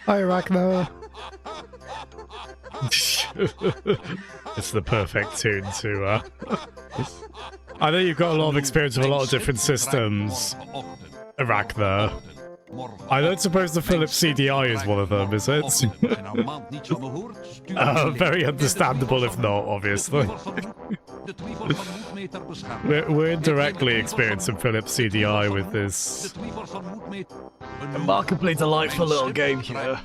Hi, Ragnar. It's the perfect tune to, I know you've got a lot of experience with a lot of different systems, Ragnar. I don't suppose the Philips CDI is one of them, is it? Very understandable if not, obviously. we're indirectly experiencing Philips CDI with this remarkably delightful little game here.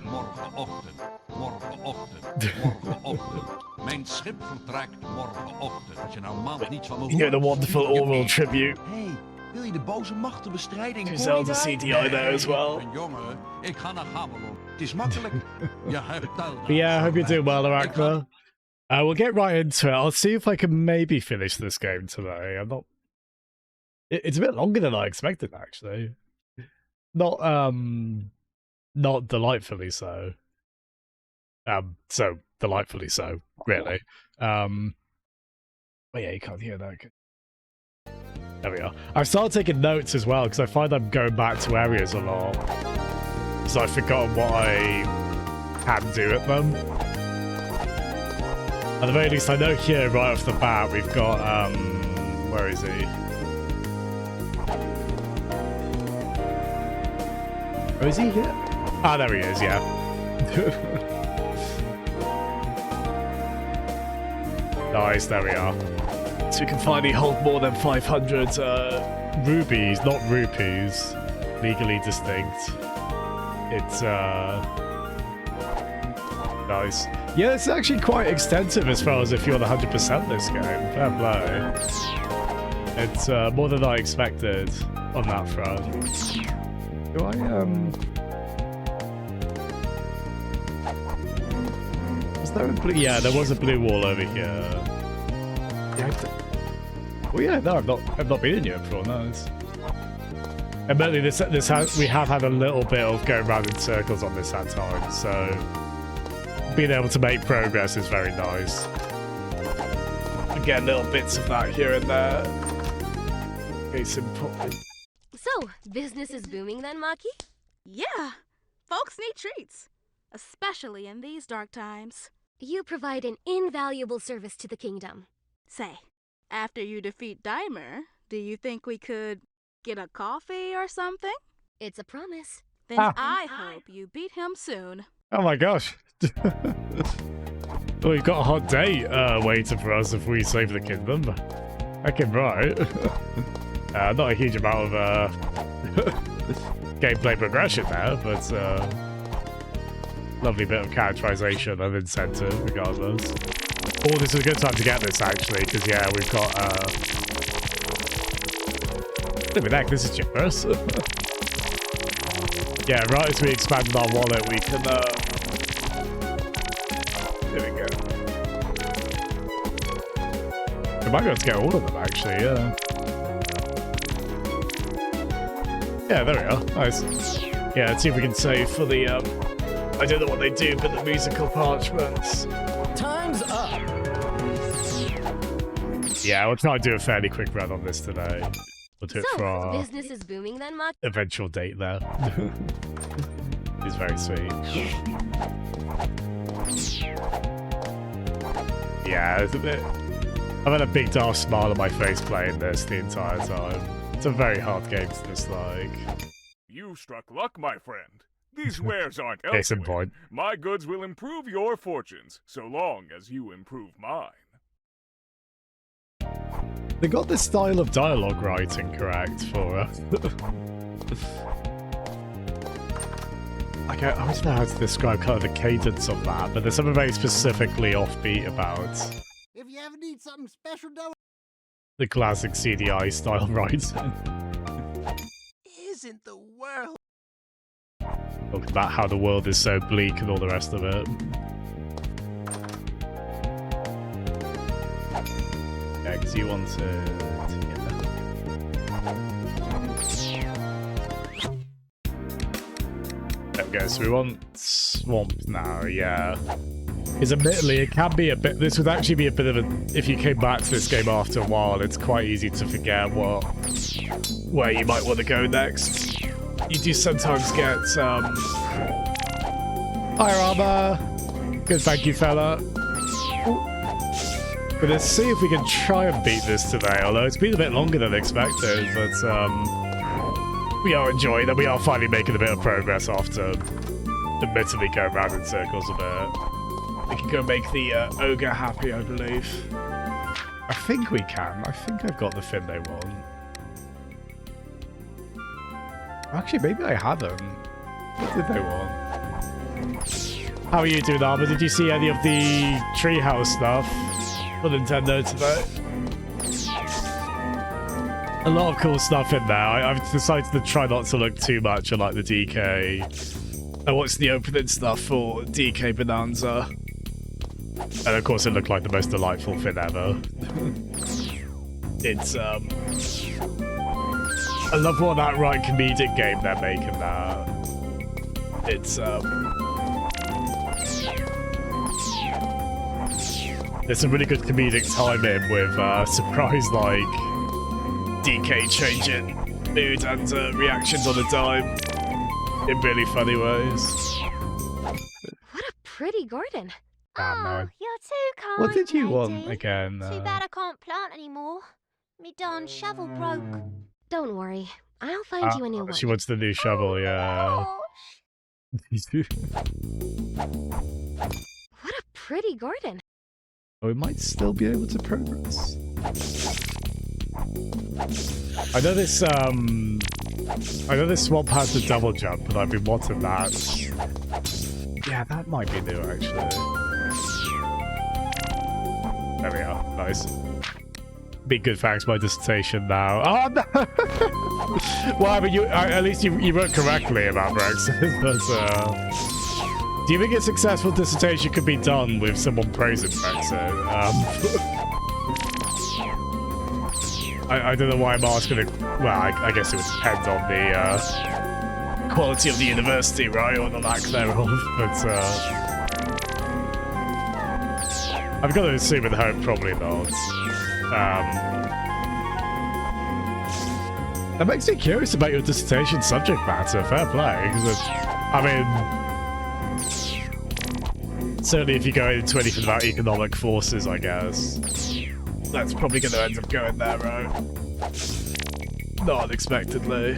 Mijn schip vertrekt morgenochtend. Je nou maand niet van me You know, the wonderful oral tribute. Hey, wil je de boze machtenbestrijding? To Zelda CDI there as well. Jongen, ik ga naar Gamelon. Het is makkelijk. Je hebt Yeah, I hope you're doing well, Arachna. We'll get right into it. I'll see if I can maybe finish this game today. I'm not... It's a bit longer than I expected, actually. Not delightfully so. So delightfully so, really. But yeah, you can't hear that. There we are. I've started taking notes as well, because I find I'm going back to areas a lot. So I've forgotten what I can do at them. At the very least, I know here, right off the bat, we've got, where is he? Oh, is he here? Ah, there he is, yeah. Nice, there we are. So we can finally hold more than 500 rubies, not rupees. Legally distinct. It's, nice. Yeah, it's actually quite extensive as far as if you're the 100% this game. Fair play. It's more than I expected on that front. Do I, Was there a blue? Yeah, there was a blue wall over here. Well, yeah, no, I've not been in here before. No, it's... Admittedly, we have had a little bit of going around in circles on this at times, so being able to make progress is very nice. And get little bits of that here and there. Case in point. So, business is booming then, Maki? Yeah, folks need treats, especially in these dark times. You provide an invaluable service to the kingdom. Say, after you defeat Daimer, do you think we could get a coffee or something? It's a promise. Then I hope you beat him soon. Oh my gosh. Well, we've got a hot date waiting for us if we save the kingdom. Heckin' right. Not a huge amount of gameplay progression there, but lovely bit of characterization and incentive regardless. Oh, this is a good time to get this actually, because yeah, we've got look at that, this is generous. Yeah, right as we expanded our wallet, we can there we go. We might be able to get all of them actually, yeah. Yeah, there we are. Nice. Yeah, let's see if we can save for the I don't know what they do, but the musical parchments. Time's up. Yeah, we'll try and do a fairly quick run on this today. We'll do it for So, our business is booming then, Maki? eventual date there. It's very sweet. Yeah, it's a bit... I've had a big dark smile on my face playing this the entire time. It's a very hard game to dislike. You struck luck, my friend. These wares aren't Case in elsewhere. point. My goods will improve your fortunes, so long as you improve mine. They got this style of dialogue writing correct for us. Like, I always know how to describe kind of the cadence of that, but there's something very specifically offbeat about If you ever need something special done, the classic CDI style writing. isn't the world? Talking about how the world is so bleak and all the rest of it. Yeah, because you wanted... There we go, so we want Swamp now, yeah. Because admittedly, it can be a bit... This would actually be a bit of a... If you came back to this game after a while, it's quite easy to forget where you might want to go next. You do sometimes get Hi, Armor. Good, thank you, fella. Gonna see if we can try and beat this today, although it's been a bit longer than expected, but we are enjoying it. We are finally making a bit of progress after admittedly going round in circles a bit. We can go make the ogre happy, I believe. I think we can. I think I've got the thing they want. Actually, maybe I haven't. What did they want? How are you doing, Armor? Did you see any of the treehouse stuff for Nintendo today? A lot of cool stuff in there. I've decided to try not to look too much at like the DK. I watched the opening stuff for DK Bonanza. And of course it looked like the most delightful thing ever. It's I love what that right comedic game they're making there. It's there's some really good comedic timing with surprise like DK changing mood and reactions on the dime in really funny ways. What a pretty garden. No. You're too kind. What did you lady. want again? Too bad I can't plant anymore. Me darn shovel broke. Don't worry. I'll find you a new one. She wants the new shovel, yeah. What a pretty garden. We might still be able to progress. I know this swamp has the double jump, but I've been wanting that. Yeah, that might be new actually. There we are. Nice. Be good thanks my dissertation now. Oh no! Well, I mean, at least you wrote correctly about Brexit. But, do you think a successful dissertation could be done with someone praising Brexit? I don't know why I'm asking it. Well, I guess it would depend on the quality of the university, right, or the lack thereof. But I've got to assume and hope probably not. That makes me curious about your dissertation subject matter. Fair play, because I mean, certainly if you go into anything about economic forces, I guess that's probably going to end up going there, right? Not unexpectedly.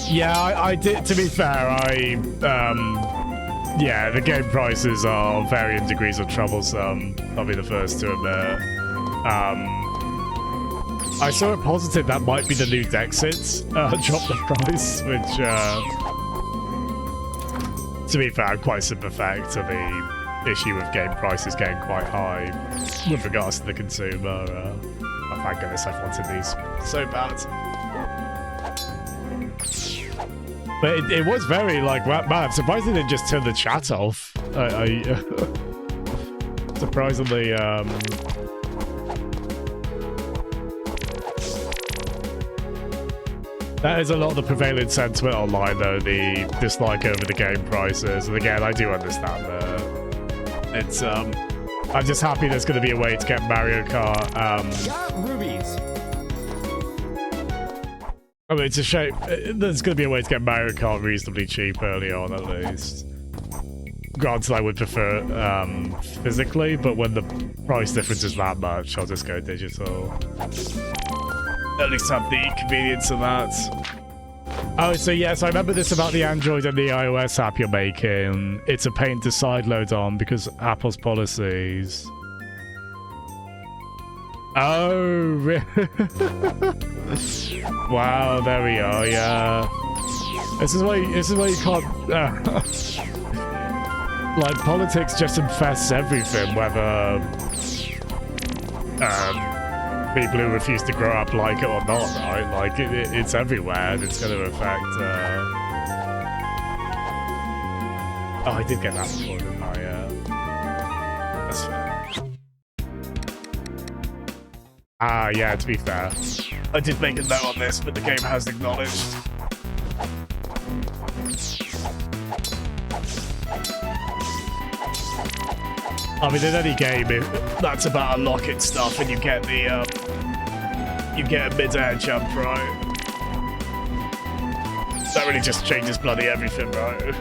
Yeah. I did. To be fair, yeah, the game prices are varying degrees of troublesome. I'll be the first to admit. I saw it positive that might be the new Dexit drop the price, which, to be fair, I'm quite sympathetic to the issue with game prices getting quite high with regards to the consumer. Oh, thank goodness I've wanted these so bad. But it was very, like, man, I'm surprised they didn't just turn the chat off. Surprisingly, that is a lot of the prevailing sentiment online, though, the dislike over the game prices. And again, I do understand that. It's, I'm just happy there's going to be a way to get Mario Kart, Got rubies. I mean, it's a shame. There's going to be a way to get Mario Kart reasonably cheap early on, at least. Granted, I would prefer physically, but when the price difference is that much, I'll just go digital. At least have the convenience of that. Oh, so yes, I remember this about the Android and the iOS app you're making. It's a pain to sideload on because Apple's policies. Oh, really? Wow, there we are. Yeah, this is why you can't. Like, politics just infests everything. Whether people who refuse to grow up like it or not, right? Like it's everywhere, and it's going to affect. Oh, I did get that before, didn't I? That's fair. Yeah, to be fair. I did make a note on this, but the game has acknowledged. I mean, in any game, that's about unlocking stuff, and you get the, you get a mid-air jump, right? That really just changes bloody everything, right?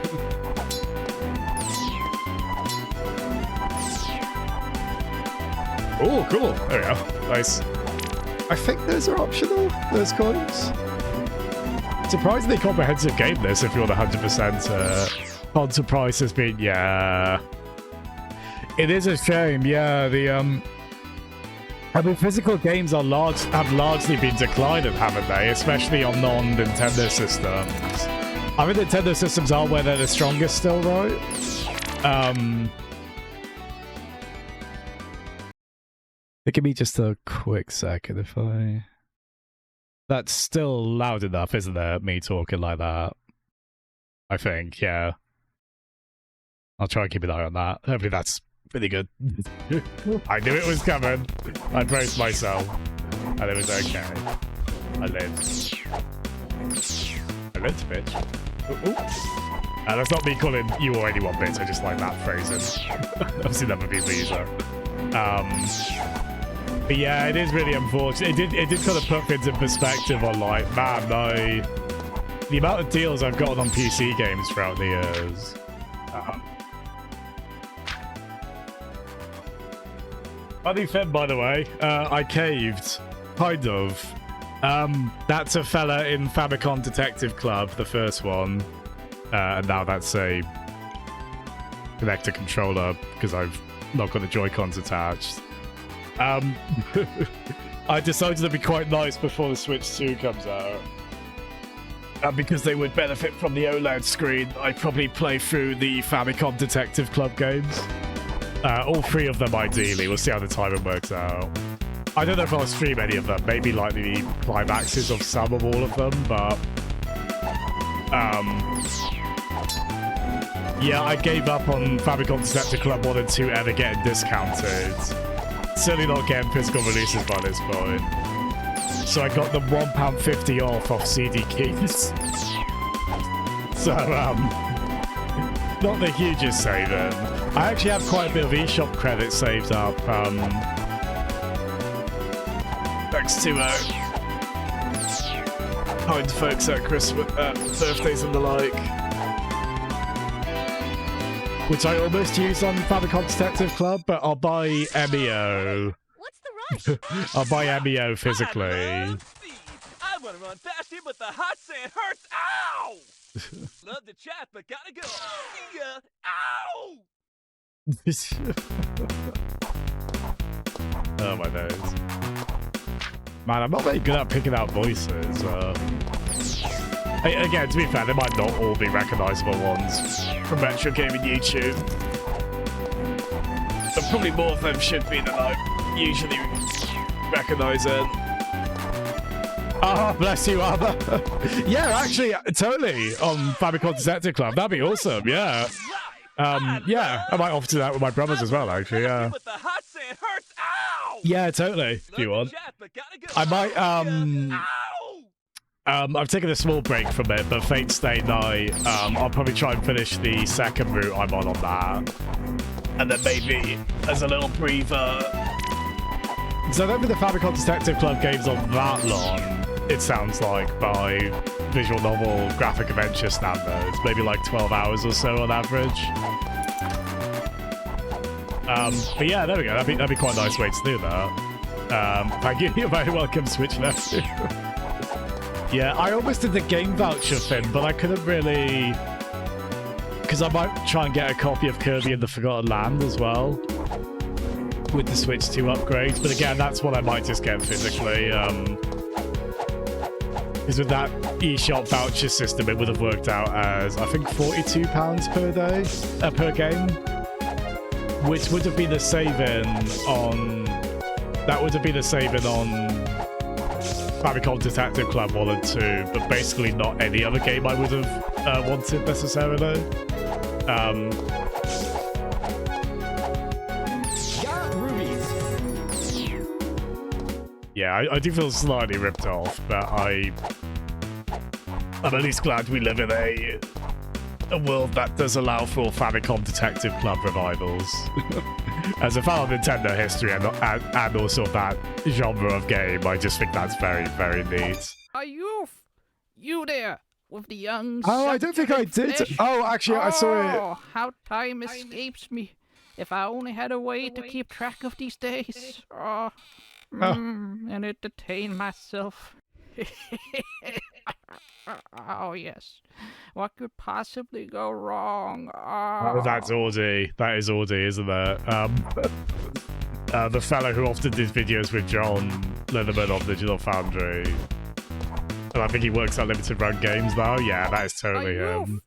Oh, cool. There we go. Nice. I think those are optional, those coins. Surprisingly comprehensive game, this, if you want 100% console price has been, yeah. It is a shame, yeah. I mean, physical games have largely been declining, haven't they? Especially on non-Nintendo systems. I mean, Nintendo systems are where they're the strongest still, right? Give me just a quick second if I... That's still loud enough, isn't it? Me talking like that. I think, yeah. I'll try and keep an eye on that. Hopefully that's pretty good. I knew it was coming. I braced myself. And it was okay. I lived. I lived, bitch. Ooh. That's not me calling you or anyone bitch. I just like that phrasing. I've seen other people use that. But yeah, it is really unfortunate. It did kind of put things in perspective on, like, man, the amount of deals I've gotten on PC games throughout the years. Funny thing, by the way, I caved. Kind of. That's a fella in Famicom Detective Club, the first one. And now that's a connector controller, because I've not got the Joy-Cons attached. I decided it'd be quite nice before the Switch 2 comes out. Because they would benefit from the OLED screen, I'd probably play through the Famicom Detective Club games. All 3 of them, ideally. We'll see how the timing works out. I don't know if I'll stream any of them. Maybe like the climaxes of some of all of them, but... yeah, I gave up on Famicom Detective Club 1 and 2 ever getting discounted. Certainly not getting physical releases by this point. So I got them £1.50 off CD Keys. So, not the hugest saving. I actually have quite a bit of eShop credit saved up. Thanks to kind folks at Christmas, birthdays and the like. Which I almost use on Famicom Detective Club, but I'll buy MEO. What's the rush? I'll buy MEO physically. I want to run past him, but the hot sand hurts. Ow! Love to chat, but gotta go. See ya. Ow! Oh my nose. Man, I'm not very good at picking out voices. Again, to be fair, they might not all be recognizable ones from retro gaming YouTube. But probably more of them should be than I usually recognize it. Oh, bless you, Arthur. Yeah, actually, totally, on Famicom Detective Club. That'd be awesome, yeah. Yeah, I might offer to that with my brothers as well, actually, yeah. Yeah, totally, if you want. I might, I've taken a small break from it, but Fate Stay Night, I'll probably try and finish the second route I'm on that. And then maybe as a little breather. Because I don't think the Famicom Detective Club game's on that long, it sounds like, by visual novel graphic adventure standards. Maybe like 12 hours or so on average. But yeah, there we go. That'd be quite a nice way to do that. Thank you. You're very welcome, Switch Left. Yeah, I almost did the game voucher thing, but I couldn't really... Because I might try and get a copy of Kirby and the Forgotten Land as well. With the Switch 2 upgrades. But again, that's what I might just get physically. Because with that eShop voucher system, it would have worked out as, I think, £42 per day, per game. Which would have been the saving on... That would have been the saving on... Famicom Detective Club 1 and 2, but basically not any other game I would have wanted necessarily. Got rubies. Yeah, I do feel slightly ripped off, but I'm at least glad we live in a world that does allow for Famicom Detective Club revivals. As a fan of Nintendo history and also that genre of game, I just think that's very, very neat. Are you there? with the young. Oh, I don't think I did. flesh. Oh, actually, I saw it. Oh, how time escapes me. If I only had a way to keep track of these days. And entertain myself. Oh, yes. What could possibly go wrong? Oh, that's Audi. That is Audi, isn't it? The fellow who often did videos with John Linneman on Digital Foundry. And I think he works at Limited Run Games now. Yeah, that is totally him.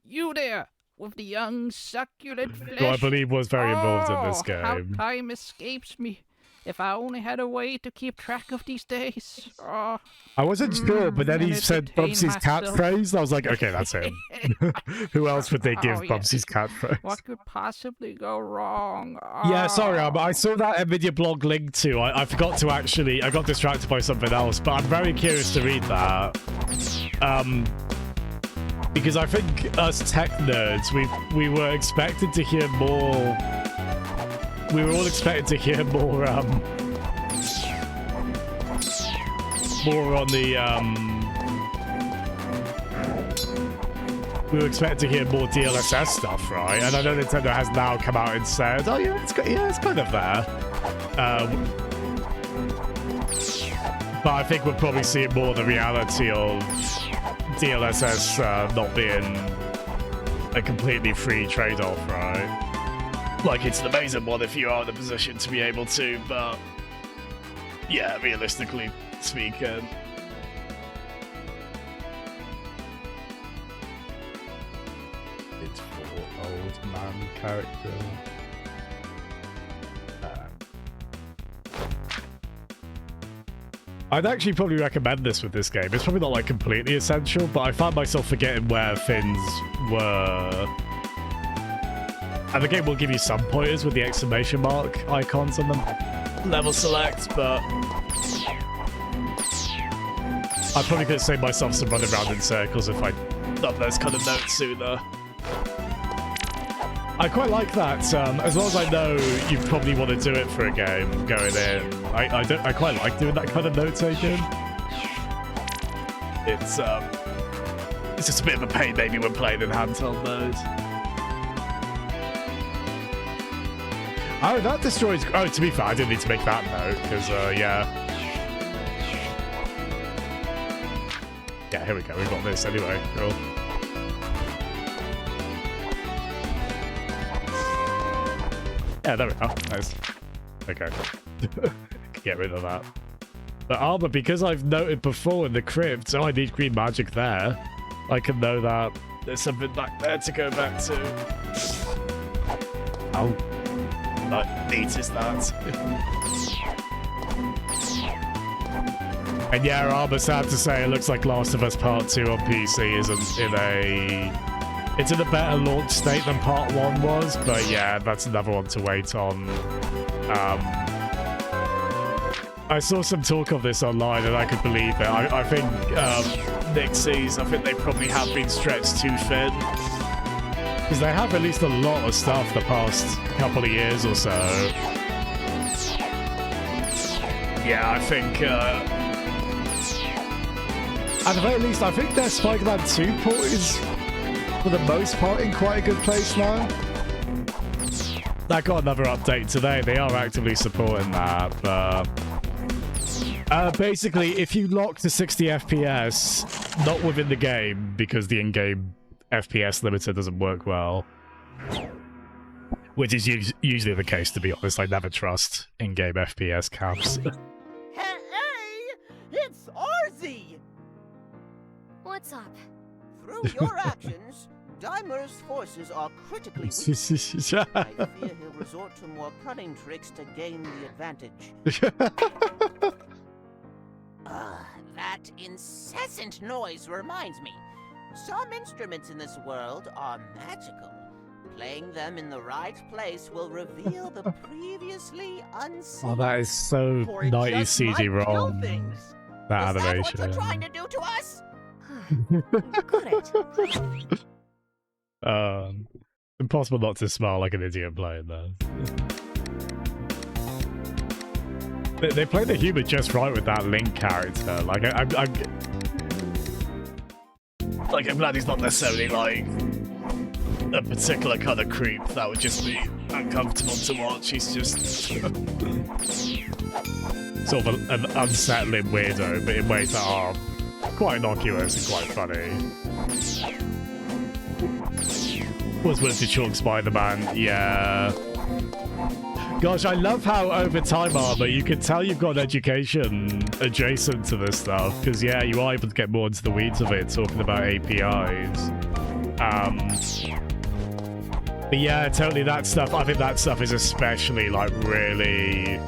You there, with the young succulent flesh. Who I believe was very involved in this How game. time escapes me. If I only had a way to keep track of these days. I wasn't sure, but then he and said entertain Bubsy's myself. catchphrase. I was like, okay, that's him. Who else would they give Oh, yes. Bubsy's catchphrase? What could possibly go wrong? Yeah, sorry, I saw that NVIDIA blog link too. I forgot to actually... I got distracted by something else, but I'm very curious to read that. Because I think us tech nerds, we were expected to hear more... We were all expected to hear more on the, we were expected to hear more DLSS stuff, right? And I know Nintendo has now come out and said, oh yeah, it's kind of there. But I think we're probably seeing more the reality of DLSS not being a completely free trade-off, right? Like, it's an amazing one if you are in a position to be able to, but yeah, realistically speaking. It's for old man character. I'd actually probably recommend this with this game. It's probably not like completely essential, but I found myself forgetting where things were. And the game will give you some pointers with the exclamation mark icons on them. Level select, but I probably could have saved myself some running around in circles if I'd done those kind of notes sooner. I quite like that. As long as I know you probably want to do it for a game going in, I quite like doing that kind of note taking. It's just a bit of a pain maybe when playing in handheld mode. Oh, that destroys... Oh, to be fair, I didn't need to make that note, because, yeah. Yeah, here we go. We've got this anyway. Cool. Yeah, there we go. Nice. Okay. Get rid of that. But armor, because I've noted before in the crypt, oh, I need green magic there. I can know that there's something back there to go back to. Oh. Like, neat is that. And yeah, Armor, sad to say, it looks like Last of Us Part 2 on PC isn't in a... It's in a better launch state than Part 1 was, but yeah, that's another one to wait on. I saw some talk of this online and I could believe it. I think Nixies, I think they probably have been stretched too thin. Because they have released a lot of stuff the past couple of years or so. Yeah, I think... at the very least, I think their Spider-Man 2 port is, for the most part, in quite a good place now. That got another update today. They are actively supporting that, but... basically, if you lock to 60 FPS, not within the game, because the in-game FPS limiter doesn't work well, which is usually the case, to be honest. I never trust in-game FPS caps. Hey! It's Arzy! What's up? Through your actions, Daimer's forces are critically weak. I fear he'll resort to more cunning tricks to gain the advantage. That incessant noise reminds me. Some instruments in this world are magical. Playing them in the right place will reveal the previously unseen. Oh, that is so For it 90s just might CD-ROM. know things. That Is that what animation. you're trying to do to us? Got it. Impossible not to smile like an idiot playing that. They play the humor just right with that Link character. Like, Like, I'm glad he's not necessarily like a particular kind of creep that would just be uncomfortable to watch. He's just sort of an unsettling weirdo, but in ways that are quite innocuous and quite funny. Was willing to chalk Spider-Man, yeah. Gosh, I love how over Time Armor you can tell you've got an education adjacent to this stuff, because yeah, you are able to get more into the weeds of it, talking about APIs. But yeah, totally that stuff. I think that stuff is especially like really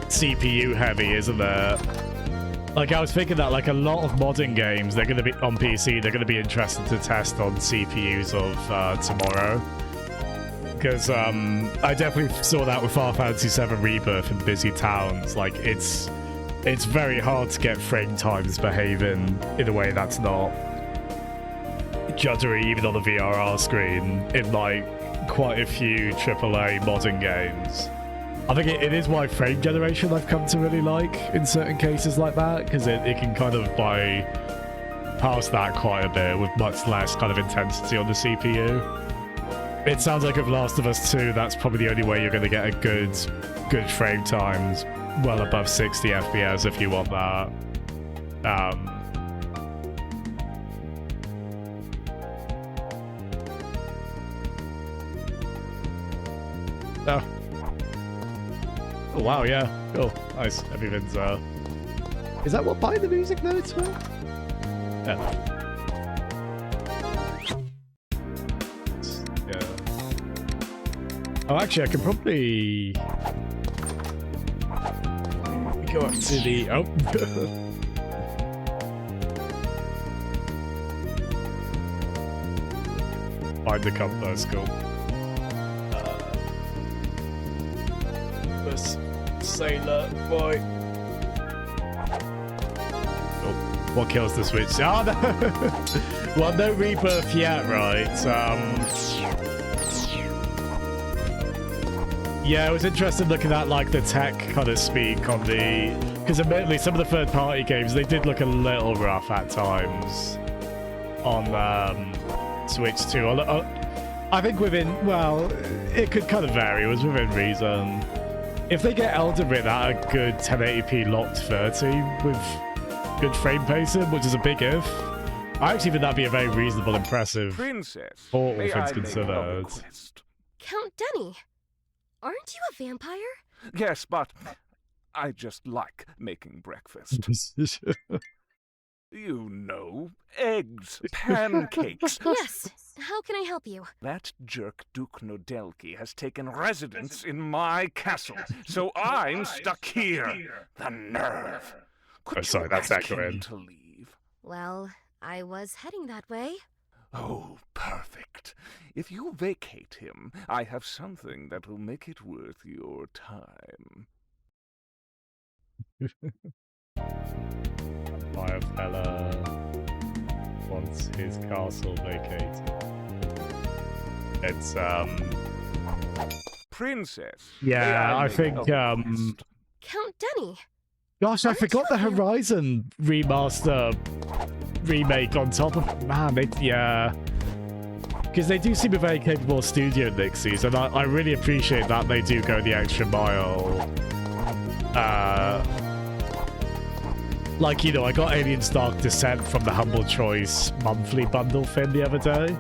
CPU heavy, isn't it? Like, I was thinking that like a lot of modern games, they're going to be on PC, they're going to be interested to test on CPUs of tomorrow. Because I definitely saw that with Final Fantasy VII Rebirth in busy towns. Like, it's very hard to get frame times behaving in a way that's not juddery, even on the VRR screen, in like quite a few AAA modern games. I think it is why frame generation I've come to really like in certain cases like that, because it can kind of bypass that quite a bit with much less kind of intensity on the CPU. It sounds like with Last of Us 2, that's probably the only way you're going to get a good frame times, well above 60 FPS if you want that. Oh. Oh, wow, yeah. Cool. Nice. Everything's, Is that what buying the music notes were? yeah. Yeah. Oh, actually, I can probably go up to the... Oh. Find the compass, cool. Sailor boy. Oh, what kills the switch? Oh no! Well, no rebirth yet, right? Yeah, it was interesting looking at like the tech kind of speak on the, because admittedly some of the third-party games, they did look a little rough at times on Switch too. I think within, well, it could kind of vary. It was within reason. If they get Elden Ring at a good 1080p locked 30 with good frame pacing, which is a big if, I actually think that'd be a very reasonable, impressive Princess, all may things I make a considered. request? Count Denny, aren't you a vampire? Yes, but I just like making breakfast. You know, eggs, pancakes. Yes. How can I help you? That jerk Duke Nodelki has taken residence in my castle, so I'm stuck here. The nerve. Could Oh, sorry, you that's ask him accurate. to leave? Well, I was heading that way. Oh, perfect. If you vacate him, I have something that will make it worth your time. My fella wants his castle vacated. It's Princess. yeah, may I make think a request? Count Denny. gosh, I Aren't forgot the you a vamp- Horizon remaster remake on top of, man, yeah. Because they do seem a very capable studio, Nixies, and I really appreciate that they do go the extra mile. Like, you know, I got Aliens Dark Descent from the Humble Choice monthly bundle thing the other day.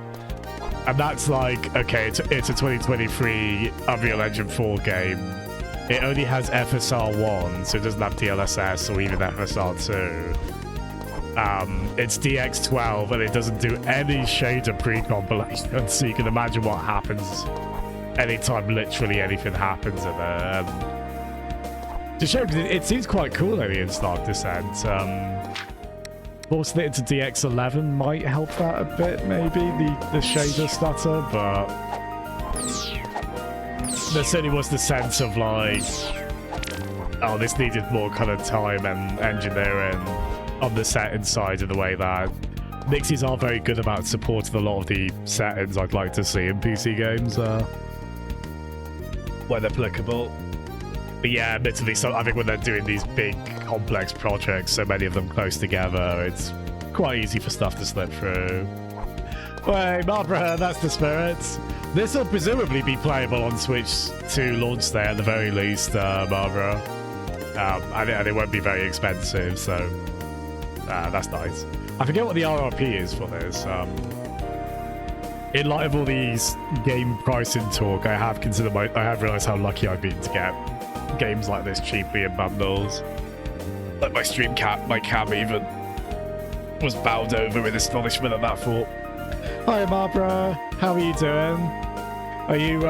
And that's like, okay, it's a 2023 Unreal Engine 4 game. It only has FSR 1, so it doesn't have DLSS or even FSR 2. It's DX12, and it doesn't do any shader pre-compilation, so you can imagine what happens anytime literally anything happens in there. It's a shame, because it seems quite cool, Aliens Dark Descent. Forcing it into DX11 might help that a bit, maybe, the shader stutter, but there certainly was the sense of like, oh, this needed more kind of time and engineering on the setting side, in the way that Nixies are very good about supporting a lot of the settings I'd like to see in PC games when applicable. But yeah, admittedly, so I think when they're doing these big complex projects, so many of them close together, it's quite easy for stuff to slip through. Wait, Barbara, that's the spirit. This will presumably be playable on Switch 2 launch day at the very least, Barbara. And it won't be very expensive, so that's nice. I forget what the RRP is for this. In light of all these game pricing talk, I have realized how lucky I've been to get games like this cheaply in bundles. Like my my cam even was bowed over with astonishment at that thought. Hi Barbara, how are you doing? Are you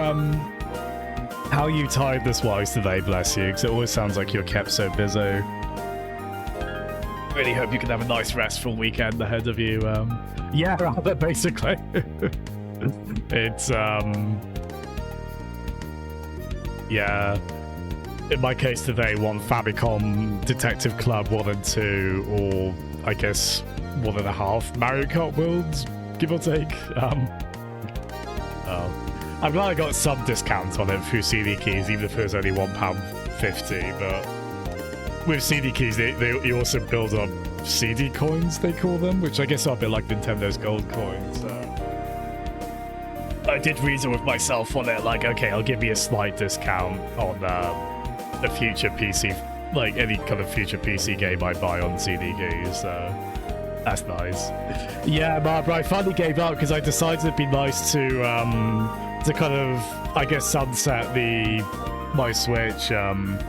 how are you tiredness wise today, bless you? Because it always sounds like you're kept so busy. Really hope you can have a nice restful weekend ahead of you. Yeah, rather basically. It's yeah. In my case today, 1 Famicom Detective Club 1 and 2, or I guess 1.5 Mario Kart Worlds, give or take. I'm glad I got some discounts on it through CD keys, even if it was only £1.50. But with CD keys, they also build up CD coins, they call them, which I guess are a bit like Nintendo's gold coins. I did reason with myself on it, like, okay, I'll give you a slight discount on a future PC, like any kind of future PC game I buy on CD keys. So that's nice. Yeah, Barbara, I finally gave up because I decided it'd be nice to kind of, I guess, sunset my Switch, and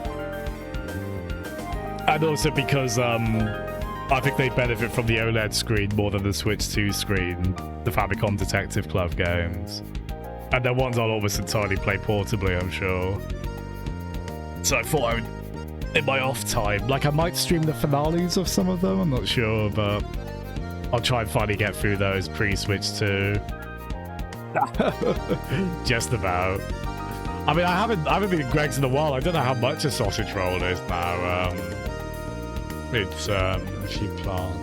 also because I think they benefit from the OLED screen more than the Switch 2 screen, the Famicom Detective Club games, and they're ones I'll almost entirely play portably, I'm sure. So I thought I would, in my off time, like I might stream the finales of some of them, I'm not sure, but I'll try and finally get through those pre-Switch 2. Just about. I mean, I haven't been in Greg's in a while. I don't know how much a sausage roll is now. It's a few plants.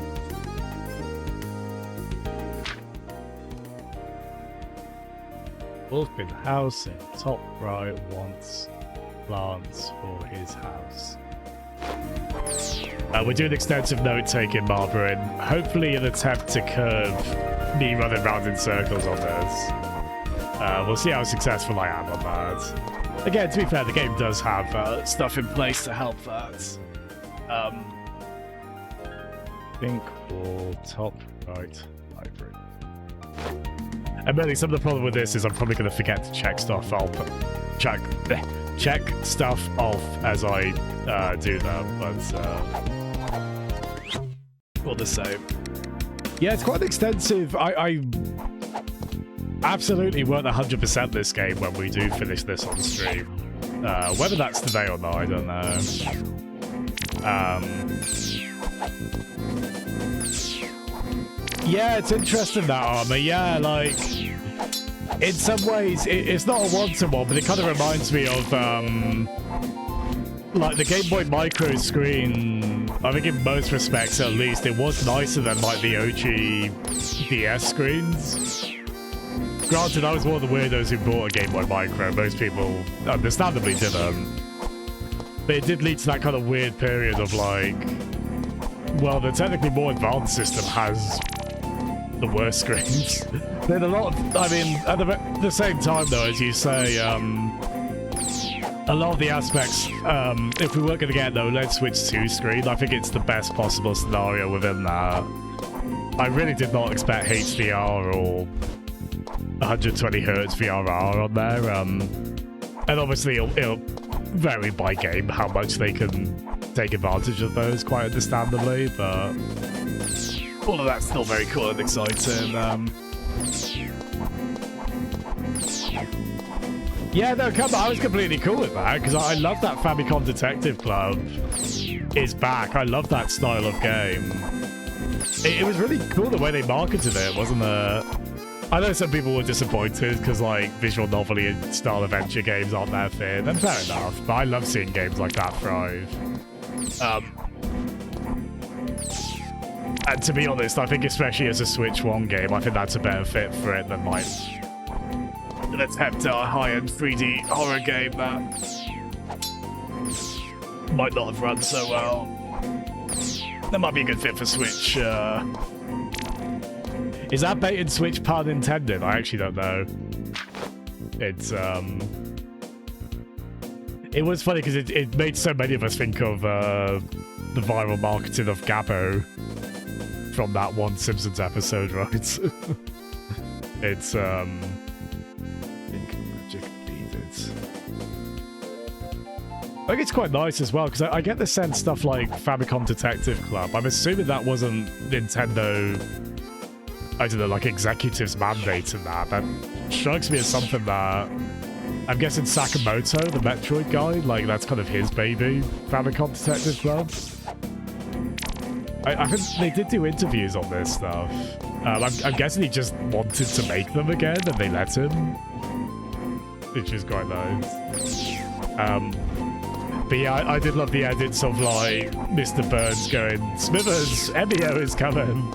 Wolfbin Housing, top right, wants plants for his house. We're doing extensive note-taking, Barbara, and hopefully an attempt to curb me running around in circles on this. We'll see how successful I am on that. Again, to be fair, the game does have stuff in place to help that. Think or top right library. And really, some of the problem with this is I'm probably going to forget to check stuff off. Check stuff off as I do that, but all the same. Yeah, it's quite extensive. I absolutely won't 100% this game when we do finish this on stream. Whether that's today or not, I don't know. Yeah, it's interesting, that armor. Yeah, like, in some ways, it's not a one-to-one, but it kind of reminds me of, like, the Game Boy Micro screen. I think in most respects, at least, it was nicer than, like, the OG DS screens. Granted, I was one of the weirdos who bought a Game Boy Micro. Most people, understandably, didn't. But it did lead to that kind of weird period of, like, well, the technically more advanced system has the worst screens. Then a lot of, I mean, at the same time, though, as you say, a lot of the aspects, if we weren't going to get an OLED Switch 2 screen, I think it's the best possible scenario within that. I really did not expect HDR or 120Hz VRR on there, and obviously it'll vary by game how much they can take advantage of those, quite understandably, but all of that's still very cool and exciting. Yeah, no, come on, I was completely cool with that, because I love that Famicom Detective Club is back. I love that style of game. It was really cool the way they marketed it, wasn't it? I know some people were disappointed because, like, visual novel style adventure games aren't their thing, and fair enough, but I love seeing games like that thrive. And to be honest, I think especially as a Switch 1 game, I think that's a better fit for it than, like, an attempt at a high-end 3D horror game that might not have run so well. That might be a good fit for Switch. Is that bait and switch pun intended? I actually don't know. It's it was funny because it made so many of us think of the viral marketing of Gabbo from that one Simpsons episode, right? It's I think it's quite nice as well, because I get the sense stuff like Famicom Detective Club, I'm assuming that wasn't Nintendo, I don't know, like executives mandating that. That strikes me as something that, I'm guessing Sakamoto, the Metroid guy, like that's kind of his baby, Famicom Detective Club. I think they did do interviews on this stuff. I'm guessing he just wanted to make them again and they let him, which is quite nice. But yeah, I did love the edits of like Mr. Burns going, Smithers, Emio is coming.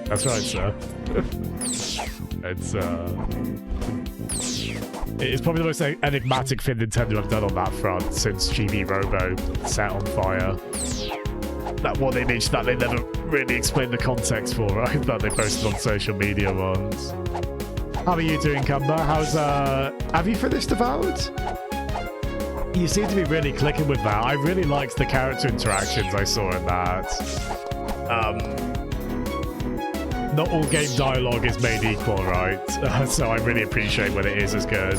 That's right, sir. It's probably the most enigmatic thing Nintendo have done on that front since GB Robo set on fire. That one image that they never really explained the context for, right? That they posted on social media once. How are you doing, Cumber? How's Have you finished Avowed? You seem to be really clicking with that. I really liked the character interactions I saw in that. Not all game dialogue is made equal, right? So I really appreciate when it is as good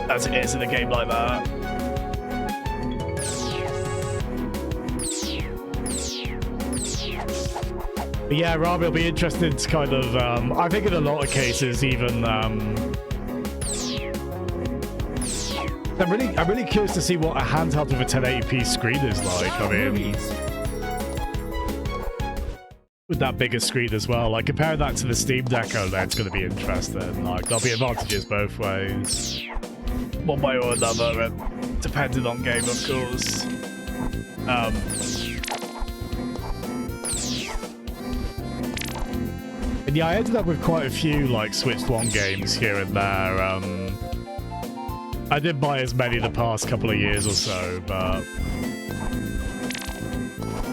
as it is in a game like that. But yeah, Rob, it'll be interesting to kind of, I think in a lot of cases even, I'm really curious to see what a handheld with a 1080p screen is like. I mean, with that bigger screen as well, like compare that to the Steam Deck OLED, it's going to be interesting. Like there'll be advantages both ways, one way or another, depending on game, of course. And yeah, I ended up with quite a few like Switch 1 games here and there. I didn't buy as many the past couple of years or so, but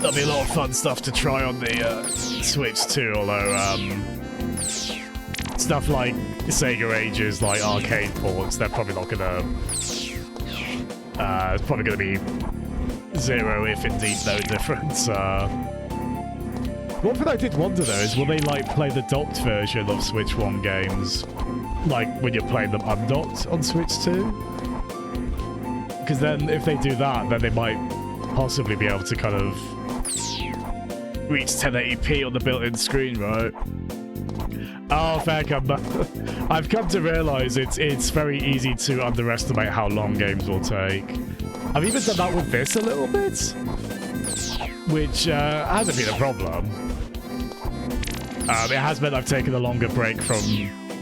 there'll be a lot of fun stuff to try on the Switch too, although stuff like Sega Ages, like arcade ports, they're probably not gonna... it's probably gonna be zero, if indeed no difference. One thing I did wonder though is will they like play the docked version of Switch 1 games, like when you're playing them undocked on Switch 2? Because then if they do that, then they might possibly be able to kind of reach 1080p on the built-in screen, right? Oh, fair come. I've come to realize it's very easy to underestimate how long games will take. I've even done that with this a little bit, which hasn't been a problem. It has meant I've taken a longer break from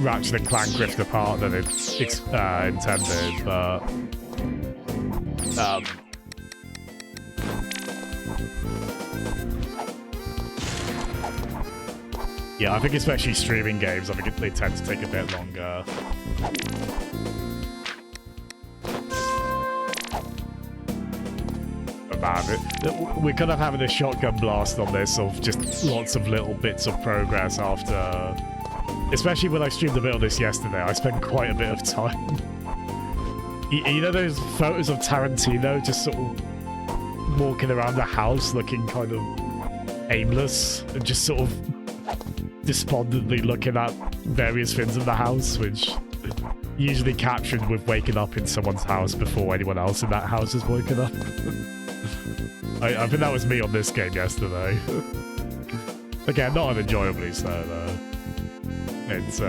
Ratchet & Clank Rift Apart than it's intended, but... yeah, I think especially streaming games, I think they tend to take a bit longer. But man, we're kind of having a shotgun blast on this of just lots of little bits of progress after... Especially when I streamed a bit of this yesterday, I spent quite a bit of time. You know those photos of Tarantino just sort of walking around the house looking kind of aimless and just sort of despondently looking at various things in the house, which usually captured with waking up in someone's house before anyone else in that house has woken up. I think that was me on this game yesterday. Again, not unenjoyably so though. It's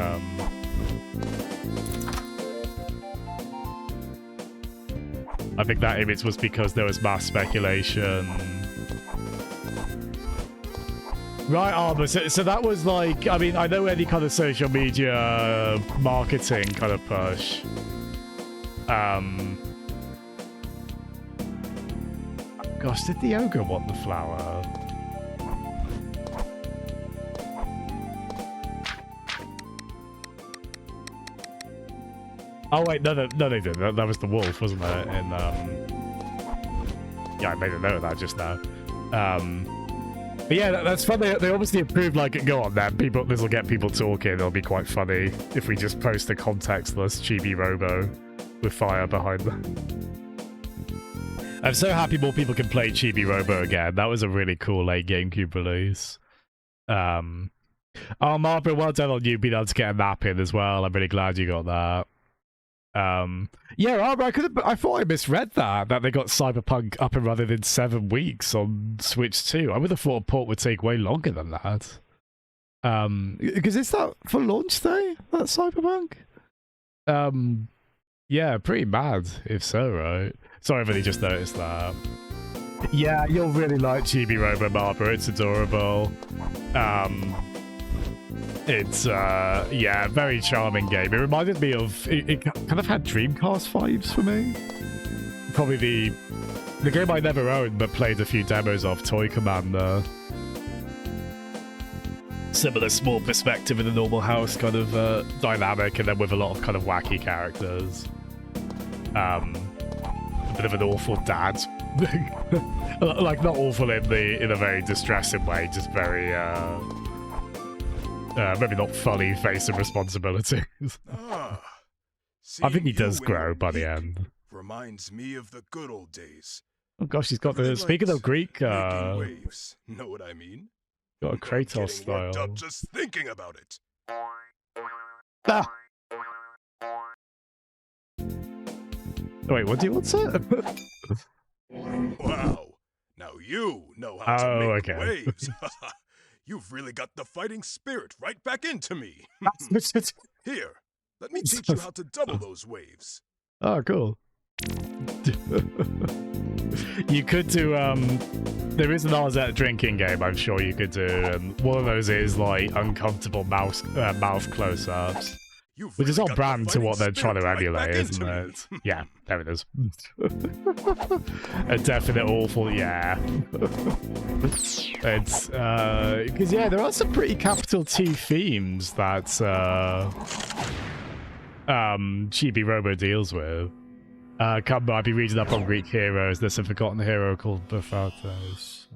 I think that image was because there was mass speculation. Right, Armor, so that was like, I mean, I know any kind of social media marketing kind of push. Gosh, did the ogre want the flower? Oh wait, no, they didn't. That was the wolf, wasn't it? And yeah, I made a note of that just now. But yeah, that's fun. They obviously approved, like, go on then. This will get people talking. It'll be quite funny if we just post a contextless Chibi Robo with fire behind them. I'm so happy more people can play Chibi Robo again. That was a really cool late GameCube release. Oh, Margaret, well done on you being able to get a nap in as well. I'm really glad you got that. Yeah, I thought I misread that they got Cyberpunk up and running in 7 weeks on Switch 2. I would have thought a port would take way longer than that. Because is that for launch day, that Cyberpunk? Yeah, pretty mad, if so, right? Sorry, I've only just noticed that. Yeah, you'll really like Chibi Robo, Barbara. It's adorable. It's, yeah, very charming game. It reminded me of... It kind of had Dreamcast vibes for me. Probably the game I never owned, but played a few demos of, Toy Commander. Similar small perspective in the normal house kind of dynamic, and then with a lot of kind of wacky characters. A bit of an awful dad. Like, not awful in a very distressing way, just very... maybe not funny, facing responsibilities. I think he does grow by the end. Reminds me of the good old days. Oh gosh, he's got the... Speaking of Greek... waves. Know what I mean? Got a Kratos style. Up just thinking about it. Ah. Wait, what do you want, sir? Wow. Now you know how to make waves. You've really got the fighting spirit right back into me. Here, let me teach you how to double those waves. Oh, cool. You could do, there is an RZ drinking game I'm sure you could do, and one of those is, like, uncomfortable mouth close-ups. Which is on brand to what they're trying to emulate, isn't it? Yeah, there it is. A definite awful, yeah. It's, because, yeah, there are some pretty capital T themes that, Chibi Robo deals with. Come, I'll be reading up on Greek heroes. There's a forgotten hero called Baphatos.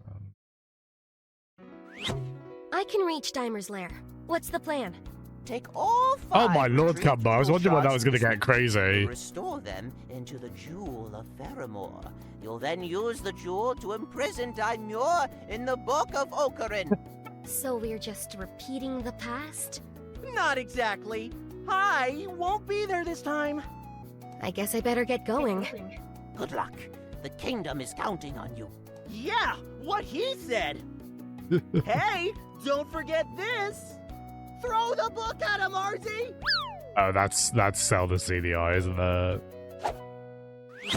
I can reach Daimer's lair. What's the plan? Take all 5. Oh my lord, Cumber, I was wondering when that was going to get crazy. Restore them into the Jewel of Faramore. You'll then use the jewel to imprison Daimur in the Book of Ocarin. So we're just repeating the past? Not exactly. I won't be there this time. I guess I better get going. Good luck. The kingdom is counting on you. Yeah, what he said. Hey, don't forget this. Throw the book at him, Arzy! Oh, that's Zelda CDI, isn't it?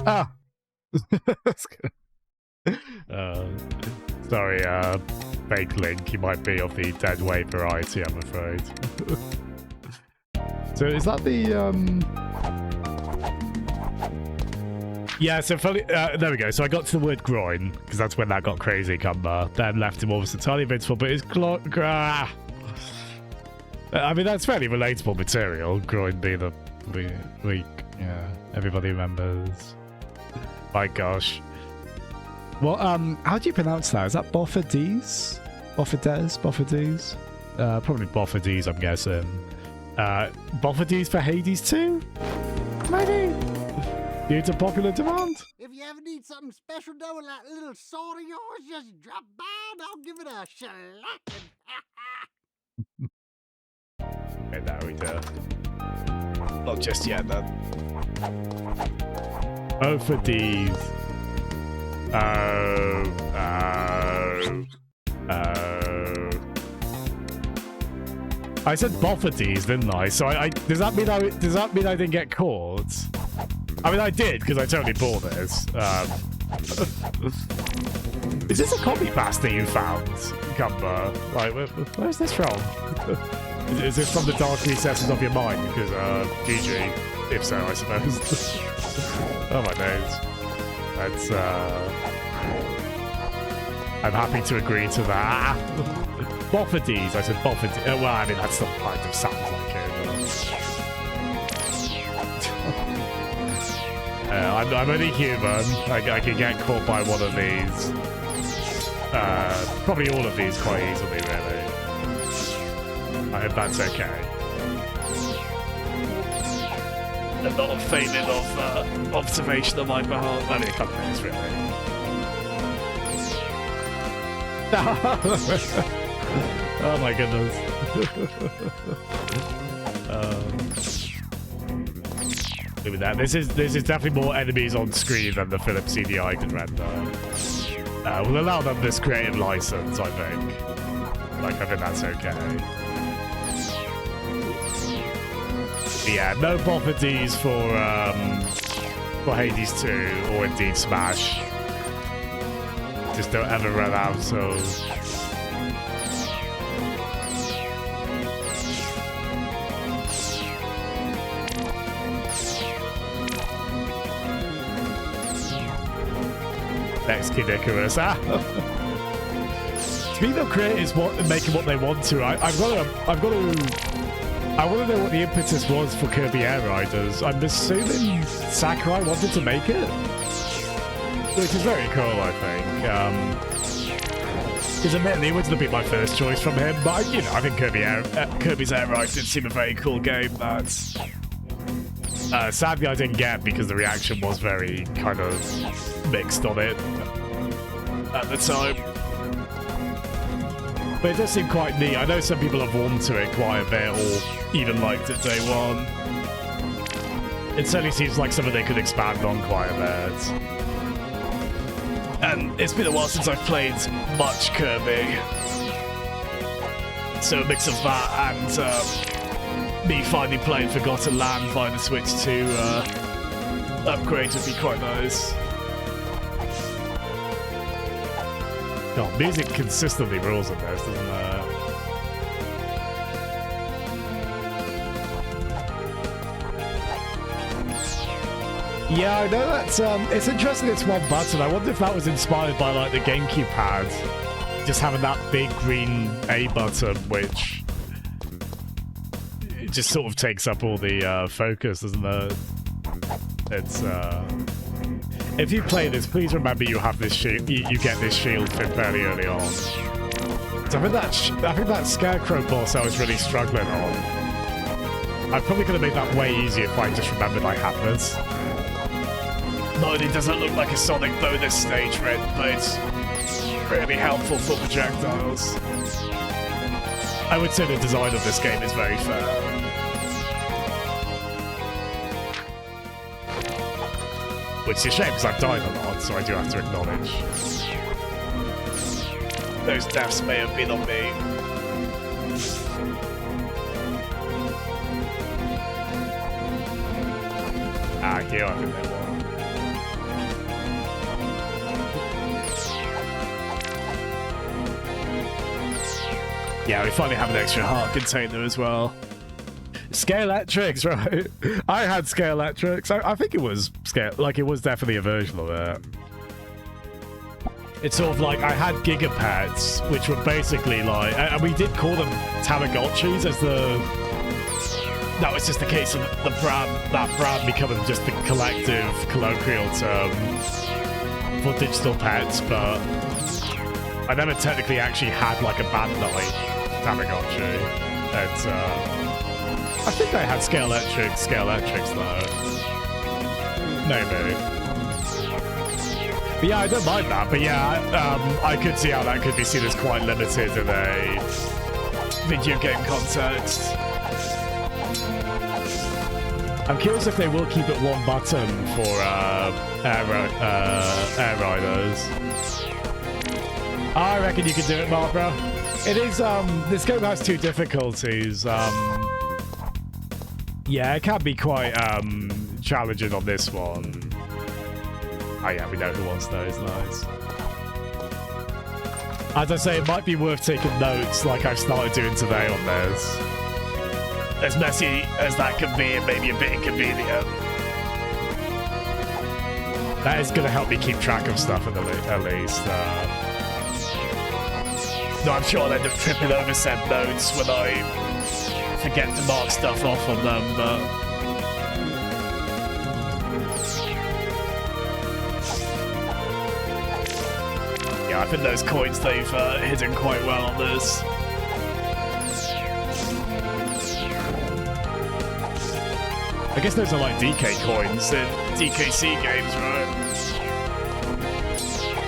Ah! Sorry, fake Link, you might be of the dead weight variety, I'm afraid. So is that the, Yeah, so funny, there we go. So I got to the word groin, because that's when that got crazy, Cumber. Then left him almost entirely invincible, but his I mean, that's fairly relatable material. Groin being the weak. Yeah, everybody remembers. My gosh. Well, how do you pronounce that? Is that Boffades? Boffades? Probably Boffades, I'm guessing. Boffades for Hades 2? Maybe? Due to popular demand? If you ever need something special done with that little sword of yours, just drop by and I'll give it a shellacking. Okay, there we go. Not just yet, then. Oh, for these. Oh. I said Boffades, didn't I? So does that mean I didn't get caught? I mean, I did, because I totally bought this. Is this a copy pass that you found, Cumber? Like, where's this from? Is this from the dark recesses of your mind? Because, GG. If so, I suppose. Oh my days. That's, I'm happy to agree to that. Boffades. I said Boffades. Well, I mean, that's not kind of sounds like it. I'm only human. I can get caught by one of these. probably all of these quite easily, really. I hope that's okay. A lot of failing of observation on my behalf. Only a couple of minutes, really. Oh my goodness. Look at that. This is definitely more enemies on screen than the Philips CDI could render. We'll allow them this creative license, I think. Like, I think that's okay. Yeah, no properties for Hades 2 or indeed Smash. Just don't ever run out, so... Next Kid Icarus. Speaking of creators making what they want to, I want to know what the impetus was for Kirby Air Riders. I'm assuming Sakurai wanted to make it, which is very cool, I think. Because admittedly, it wouldn't be my first choice from him, but you know, I think Kirby's Air Riders did seem a very cool game. That's sadly I didn't get because the reaction was very kind of mixed on it at the time. But it does seem quite neat. I know some people have warmed to it quite a bit or even liked it day one. It certainly seems like something they could expand on quite a bit. And it's been a while since I've played much Kirby. So a mix of that and me finally playing Forgotten Land via the Switch 2 upgrade would be quite nice. God, music consistently rules in this, doesn't it? Yeah, I know that's, it's interesting it's one button. I wonder if that was inspired by, like, the GameCube pad. Just having that big green A button, which... it just sort of takes up all the, focus, doesn't it? It's, if you play this, please remember you have this shield. You get this shield fit fairly early on. So I think that Scarecrow boss I was really struggling on. I probably could have made that way easier if I just remembered I had this. Not only does it look like a Sonic bonus stage, but it's really helpful for projectiles. I would say the design of this game is very fair. Which is a shame because I've died a lot, so I do have to acknowledge. Those deaths may have been on me. Here I think they were. Yeah, we finally have an extra heart container as well. Scalextrics, right? I had Scalextrics. I think it was it was definitely a version of it. It's sort of like I had Gigapets, which were basically like, and we did call them Tamagotchis as the. That was just the case of that brand becoming just the collective colloquial term for digital pets, but I never technically actually had like a Bandai Tamagotchi. It's I think I had Scalextrics though. Maybe. But yeah, I don't mind that. But yeah, I could see how that could be seen as quite limited in a video game context. I'm curious if they will keep it one button for Air Riders. I reckon you can do it, Barbara. It is, this game has two difficulties. Yeah, it can be quite challenging on this one. Oh yeah, we know who wants those. Nice. As I say, it might be worth taking notes like I've started doing today on this. As messy as that can be, and maybe a bit inconvenient. That is going to help me keep track of stuff at least. No, I'm sure I'll end up tripping over said notes when I forget to mark stuff off on them, but... Yeah, I think those coins they've hidden quite well on this. I guess those are like DK coins in DKC games, right?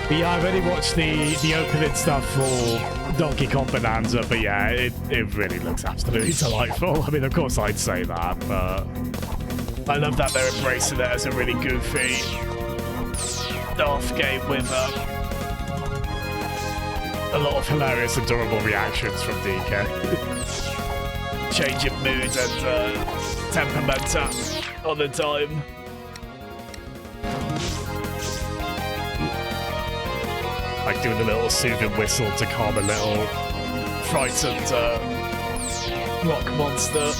But yeah, I've only watched the opening stuff for Donkey Kong Bonanza, but yeah, it really looks absolutely delightful. I mean, of course I'd say that, but I love that they're embracing it as a really goofy Darth game with a lot of hilarious, adorable reactions from DK. Change of mood and temperament on the time. Like doing a little soothing whistle to calm a little frightened rock monster.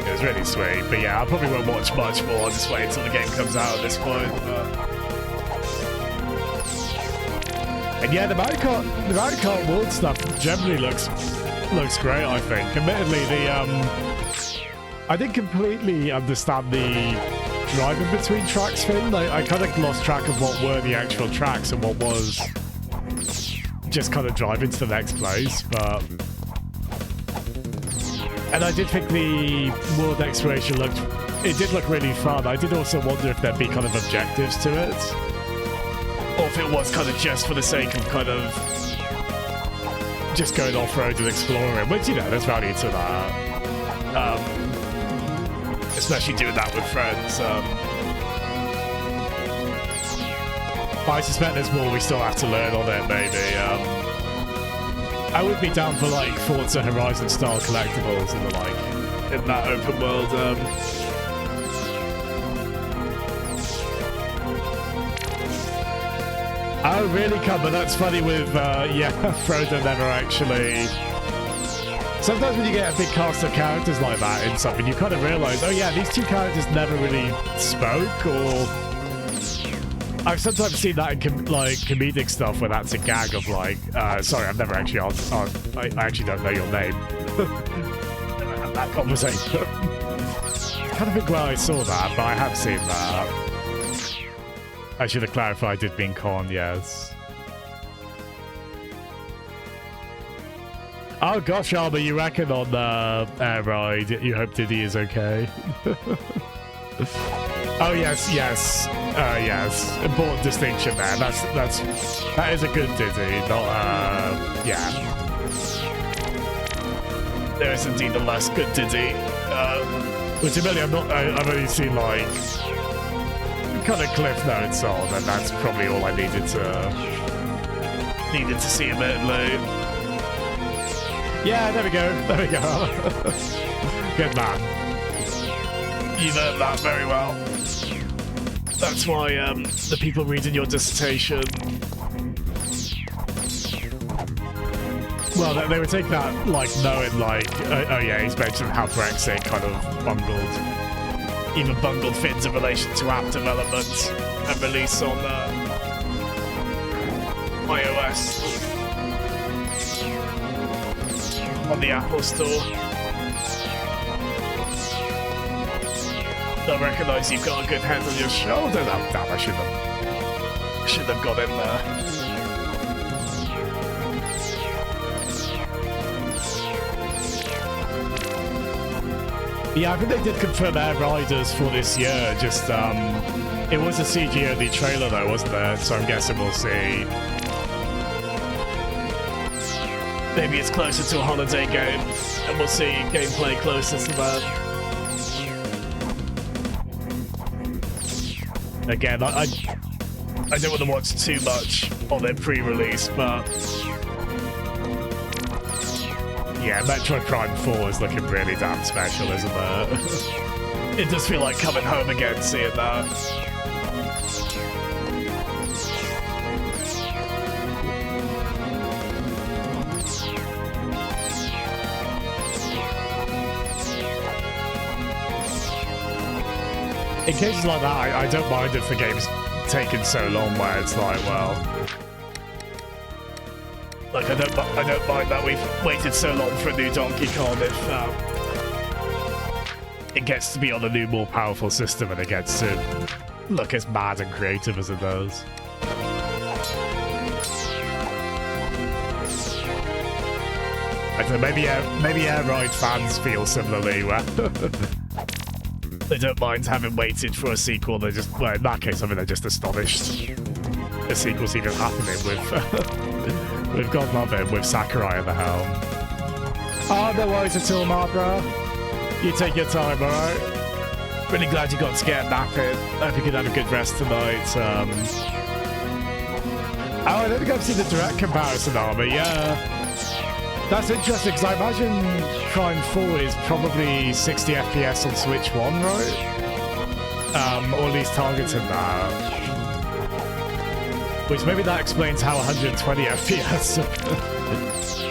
It was really sweet, but yeah, I probably won't watch much more. I'll just wait until the game comes out at this point. And yeah, the Mario Kart World stuff generally looks great, I think. Admittedly, I didn't completely understand the driving between tracks thing. I kind of lost track of what were the actual tracks and what was just kind of driving to the next place, but... And I did think the world exploration did look really fun. I did also wonder if there'd be kind of objectives to it. Or if it was kind of just for the sake of kind of just going off-road and exploring, which, you know, there's value to that. Especially doing that with friends. I suspect there's more we still have to learn on it, maybe. I would be down for, like, Forza Horizon-style collectibles and the like, in that open world. Oh, really, but that's funny with, yeah, Frodo never actually... Sometimes when you get a big cast of characters like that in something, you kind of realise, oh yeah, these two characters never really spoke, or... I've sometimes seen that in comedic stuff where that's a gag of like, sorry, I've never actually asked, I actually don't know your name. Never had that conversation. Kind of think where I saw that, but I have seen that. I should have clarified it being Con, yes. Oh gosh, Alba, you reckon on the air ride, you hope Diddy is okay? Oh yes, yes, yes. Important distinction there. That is a good Diddy, not yeah. There is indeed a less good Diddy, which admittedly I've only seen like kind of cliff notes on, and that's probably all I needed to see admittedly. Yeah, there we go. There we go. Good man. You've earned that very well. That's why the people reading your dissertation, well, they would take that like knowing like, oh yeah, he's mentioned how Brexit kind of bungled things in relation to app development and release on iOS on the Apple Store. I recognise you've got a good head on your shoulder. Oh, damn, I should have got in there. Yeah, I think they did confirm Air Riders for this year. Just it was a CG only trailer though, wasn't there? So I'm guessing we'll see. Maybe it's closer to a holiday game, and we'll see gameplay closer to that. Again, I don't want to watch too much on their pre-release, but yeah, Metroid Prime 4 is looking really damn special, isn't it? It does feel like coming home again, seeing that. In cases like that, I don't mind if the game's taken so long where it's like, well... Like, I don't mind that we've waited so long for a new Donkey Kong if it gets to be on a new, more powerful system and it gets to look as mad and creative as it does. I don't know, maybe Air Ride fans feel similarly, where they don't mind having waited for a sequel. They're just, well, in that case, I mean, they're just astonished the sequel's even happening with God love him, with Sakurai at the helm. Oh, no worries at all, Barbara. You take your time, alright? Really glad you got to get napping. Hope you can have a good rest tonight. Oh, I don't think I've seen the direct comparison, Army. Yeah. That's interesting, because I imagine Crime 4 is probably 60 FPS on Switch 1, right? Or at least targeted that. Which maybe that explains how 120 FPS.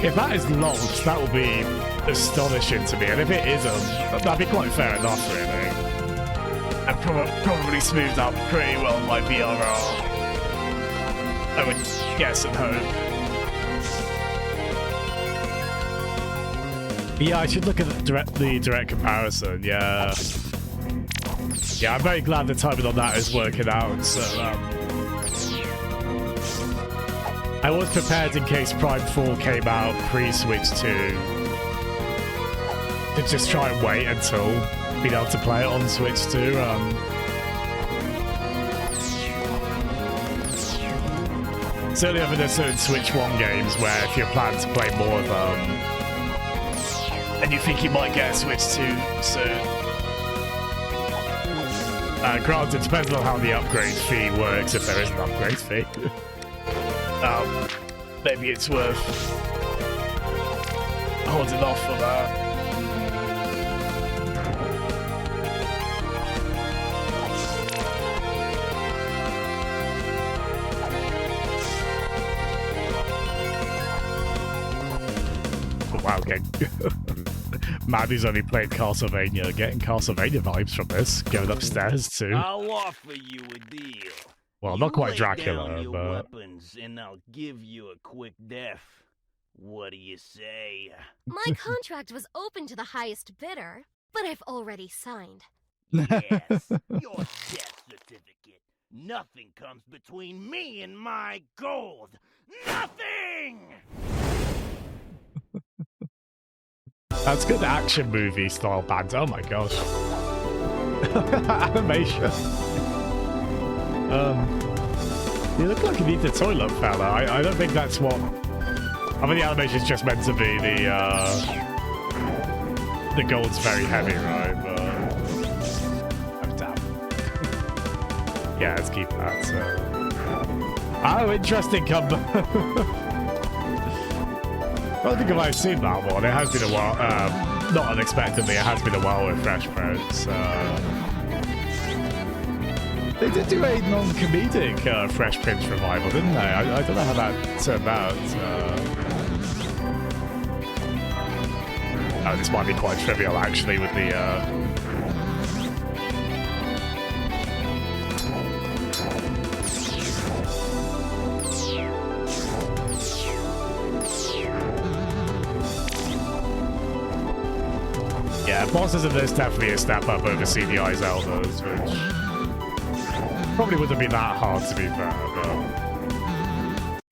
If that is logged, that will be astonishing to me. And if it isn't, that'd be quite fair enough, really. And probably smoothed up pretty well by VRR. I would guess and hope. Yeah, I should look at the direct comparison, yeah. Yeah, I'm very glad the timing on that is working out, so, I was prepared in case Prime 4 came out pre-Switch 2 to just try and wait until being able to play it on Switch 2. Certainly over there's certain Switch 1 games where if you're planning to play more of them, and you think you might get a Switch 2 soon. Granted, it depends on how the upgrade fee works, if there is an upgrade fee. Maybe it's worth holding off for that. Wow, okay. Maddie's only played Castlevania, getting Castlevania vibes from this, going upstairs too. I'll offer you a deal. Well, not quite Lay Dracula, down your but... weapons and I'll give you a quick death. What do you say? My contract was open to the highest bidder, but I've already signed. Yes, your death certificate. Nothing comes between me and my gold. Nothing! That's good action movie style bands. Oh my gosh. Animation. You look like you need the toilet, fella. I don't think that's what... I mean, the animation's just meant to be the gold's very heavy, right? But... Oh, damn. Yeah, let's keep that, so... Oh, interesting comeback. I don't think I've seen that one. It has been a while. Not unexpectedly, it has been a while with Fresh Prince. They did do a non-comedic Fresh Prince revival, didn't they? I don't know how that turned out. Oh, this might be quite trivial, actually, with the... Yeah, bosses in this definitely a step up over CDI Zeldas, which probably wouldn't be that hard to be fair, but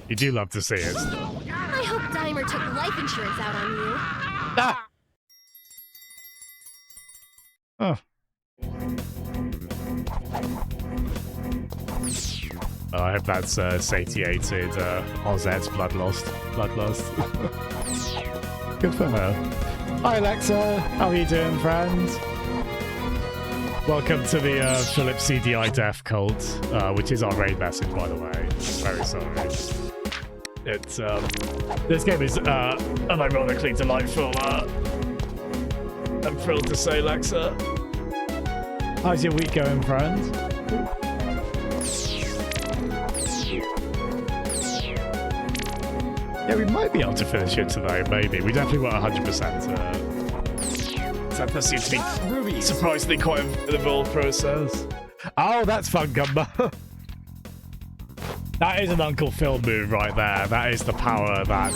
you do love to see it. I hope Dimer took life insurance out on you. Ah! Oh. Oh, I hope that's satiated Oz's bloodlust. Good for her. Hi Alexa, how are you doing, friend? Welcome to the Philip CDI Death Cult, which is our raid message, by the way. Very sorry. It's this game is unironically delightful. I'm thrilled to say, Alexa. How's your week going, friend? Yeah, we might be able to finish it today, maybe. We definitely were 100%. That does seem to be surprisingly quite an involved process. Oh, that's fun, Gumba. That is an Uncle Phil move right there. That is the power that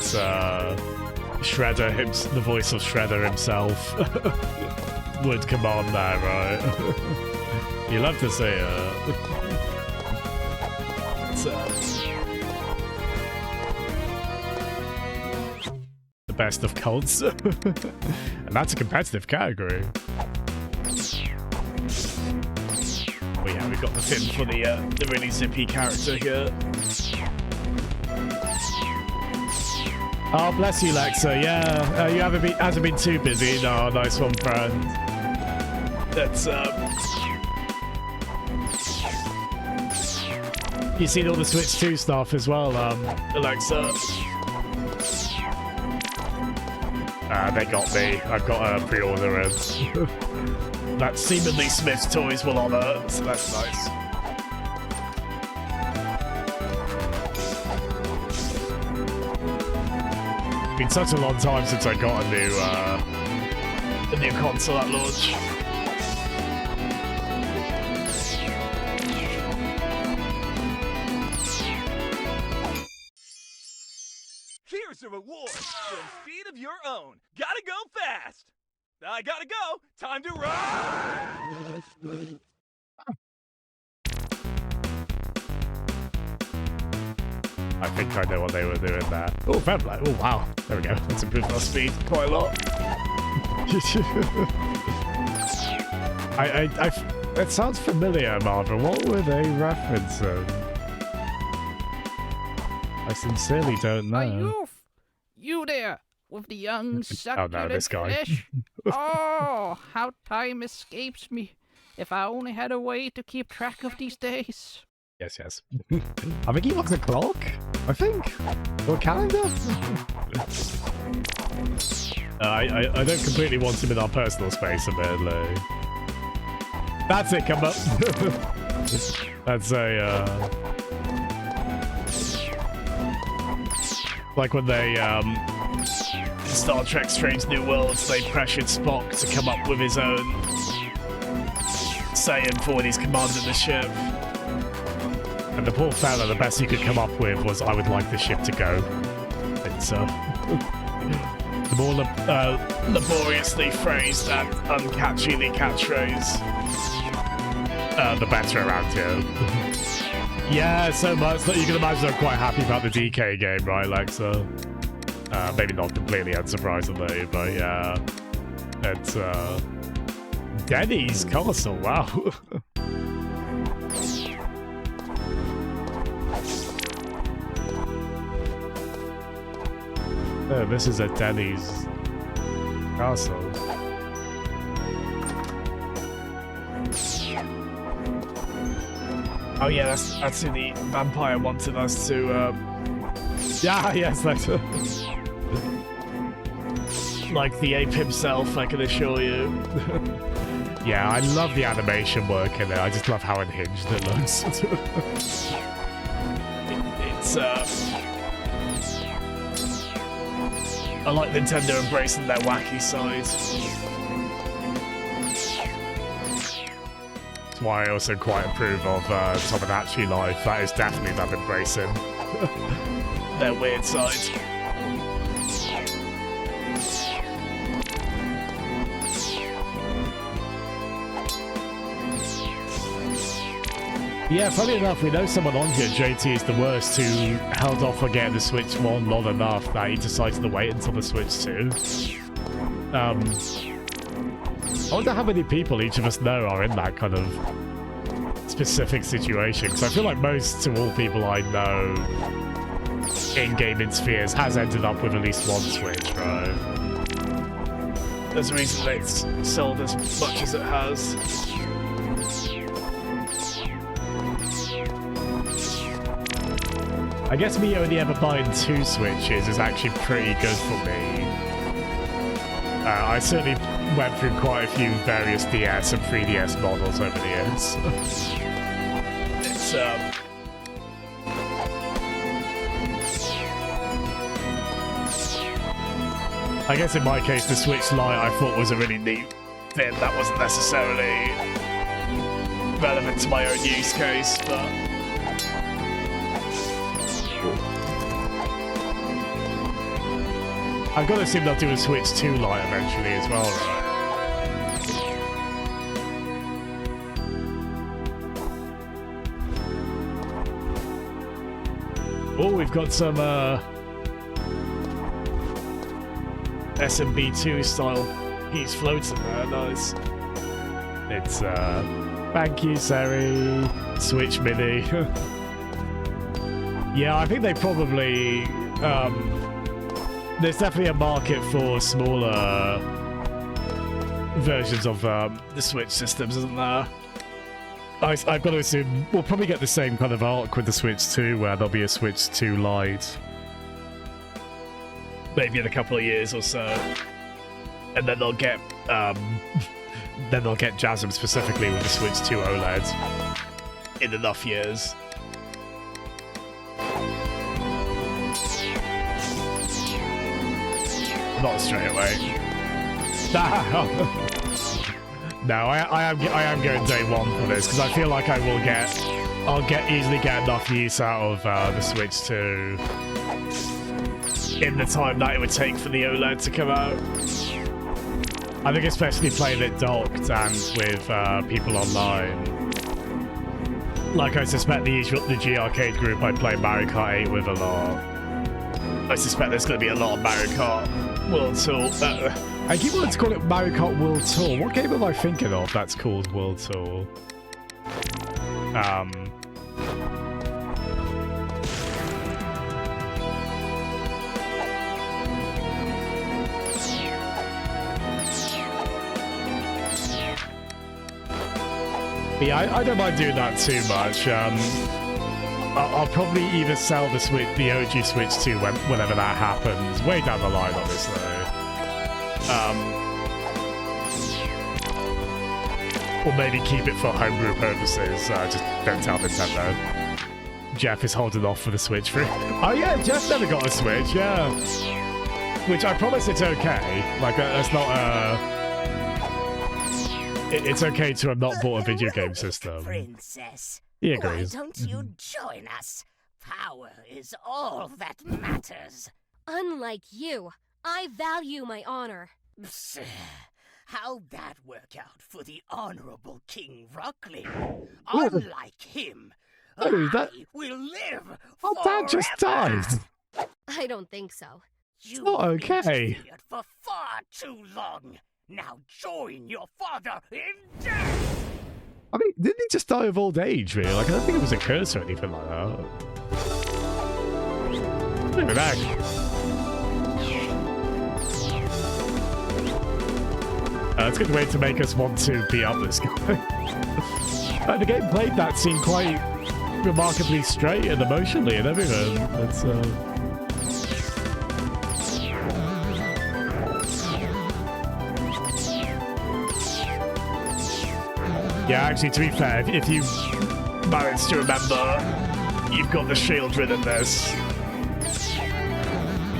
Shredder, the voice of Shredder himself, would command there, right? You love to see it. best of cults. And that's a competitive category. Oh yeah, we've got the fin for the really zippy character here. Oh, bless you, Lexa. Yeah, you hasn't been too busy. No, nice one, friend. That's you seen all the Switch 2 stuff as well, Alexa? They got me. I've got a pre-order and that seemingly Smith's Toys will honour, so that's nice. Been such a long time since I got a new console at launch. Here's a reward for speed of your own. Gotta go fast. I gotta go. Time to run. I think I know what they were doing there. Oh, fair play. Oh, wow. There we go. That's improved our speed quite a lot. It sounds familiar, Marvin. What were they referencing? I sincerely don't know. You there, with the young succulent oh no, this guy. flesh. Oh, how time escapes me. If I only had a way to keep track of these days. Yes, yes. I think he wants a clock, I think. Or a calendar. I don't completely want him in our personal space, admittedly. That's it, come up. That's a, like when they, in Star Trek Strange New Worlds, they pressured Spock to come up with his own saying for when he's commanding the ship. And the poor fella, the best he could come up with was, I would like the ship to go. It's, the more laboriously phrased and uncatchily catchphrase, the better around here. Yeah, so much that you can imagine I'm quite happy about the DK game, right, Lexa? Maybe not completely unsurprisingly, but yeah. It's, Denny's Castle, wow. Oh, this is a Denny's castle. Oh yeah, that's who the vampire wanted us to. Yeah, yes, that's like the ape himself. I can assure you. Yeah, I love the animation work in it. I just love how unhinged it looks. It's I like Nintendo embracing their wacky side. That's why I also quite approve of Tomodachi Life. That is definitely them embracing their weird side. Yeah, funny enough, we know someone on here, JT is the worst, who held off on getting the Switch 1 long enough that he decided to wait until the Switch 2. I wonder how many people each of us know are in that kind of specific situation, because I feel like most to all people I know in gaming spheres has ended up with at least one Switch, right? There's a reason that it's sold as much as it has. I guess me only ever buying 2 Switches is actually pretty good for me. I certainly went through quite a few various DS and 3DS models over the years. It's, I guess in my case, the Switch Lite I thought was a really neat thing that wasn't necessarily relevant to my own use case, but... I've got to assume they'll do a Switch 2 Lite eventually as well, right? Oh, we've got some, SMB2 style he's floating there. Nice. It's thank you, Seri. Switch Mini. Yeah, I think they probably there's definitely a market for smaller versions of the Switch systems, isn't there? I've got to assume we'll probably get the same kind of arc with the Switch 2, where there'll be a Switch 2 Lite. Maybe in a couple of years or so. And then they'll get JASM specifically with the Switch 2 OLED in enough years. Not straight away. No, I am going day one for this because I feel like I'll easily get enough use out of the Switch 2 in the time that it would take for the OLED to come out. I think especially playing it docked and with people online. Like I suspect the G Arcade group I play Mario Kart 8 with a lot. I suspect there's going to be a lot of Mario Kart World Tour. I keep wanting to call it Mario Kart World Tour. What game am I thinking of that's called World Tour? Yeah, I don't mind doing that too much. I'll probably either sell the OG Switch 2 whenever that happens, way down the line, obviously. Or maybe keep it for homebrew purposes. Just don't tell Nintendo. Jeff is holding off for the Switch for. Oh yeah, Jeff never got a Switch. Yeah, which I promise it's okay. Like that's not It's okay to have not bought a video game system. Princess. He agrees. Why don't you join us? Power is all that matters. Unlike you, I value my honor. Psst. How'd that work out for the Honorable King Ruckling? Unlike him, I will live Oh, Dad just died. I don't think so. You've not okay. interfered for far too long. Now join your father in death! I mean, didn't he just die of old age, really? Like, I don't think it was a curse or anything like that. Look at that. That's a good way to make us want to beat up this guy. The game played that scene quite remarkably straight and emotionally and everything. That's, Yeah, actually, to be fair, if you manage to remember, you've got the shield ridden this.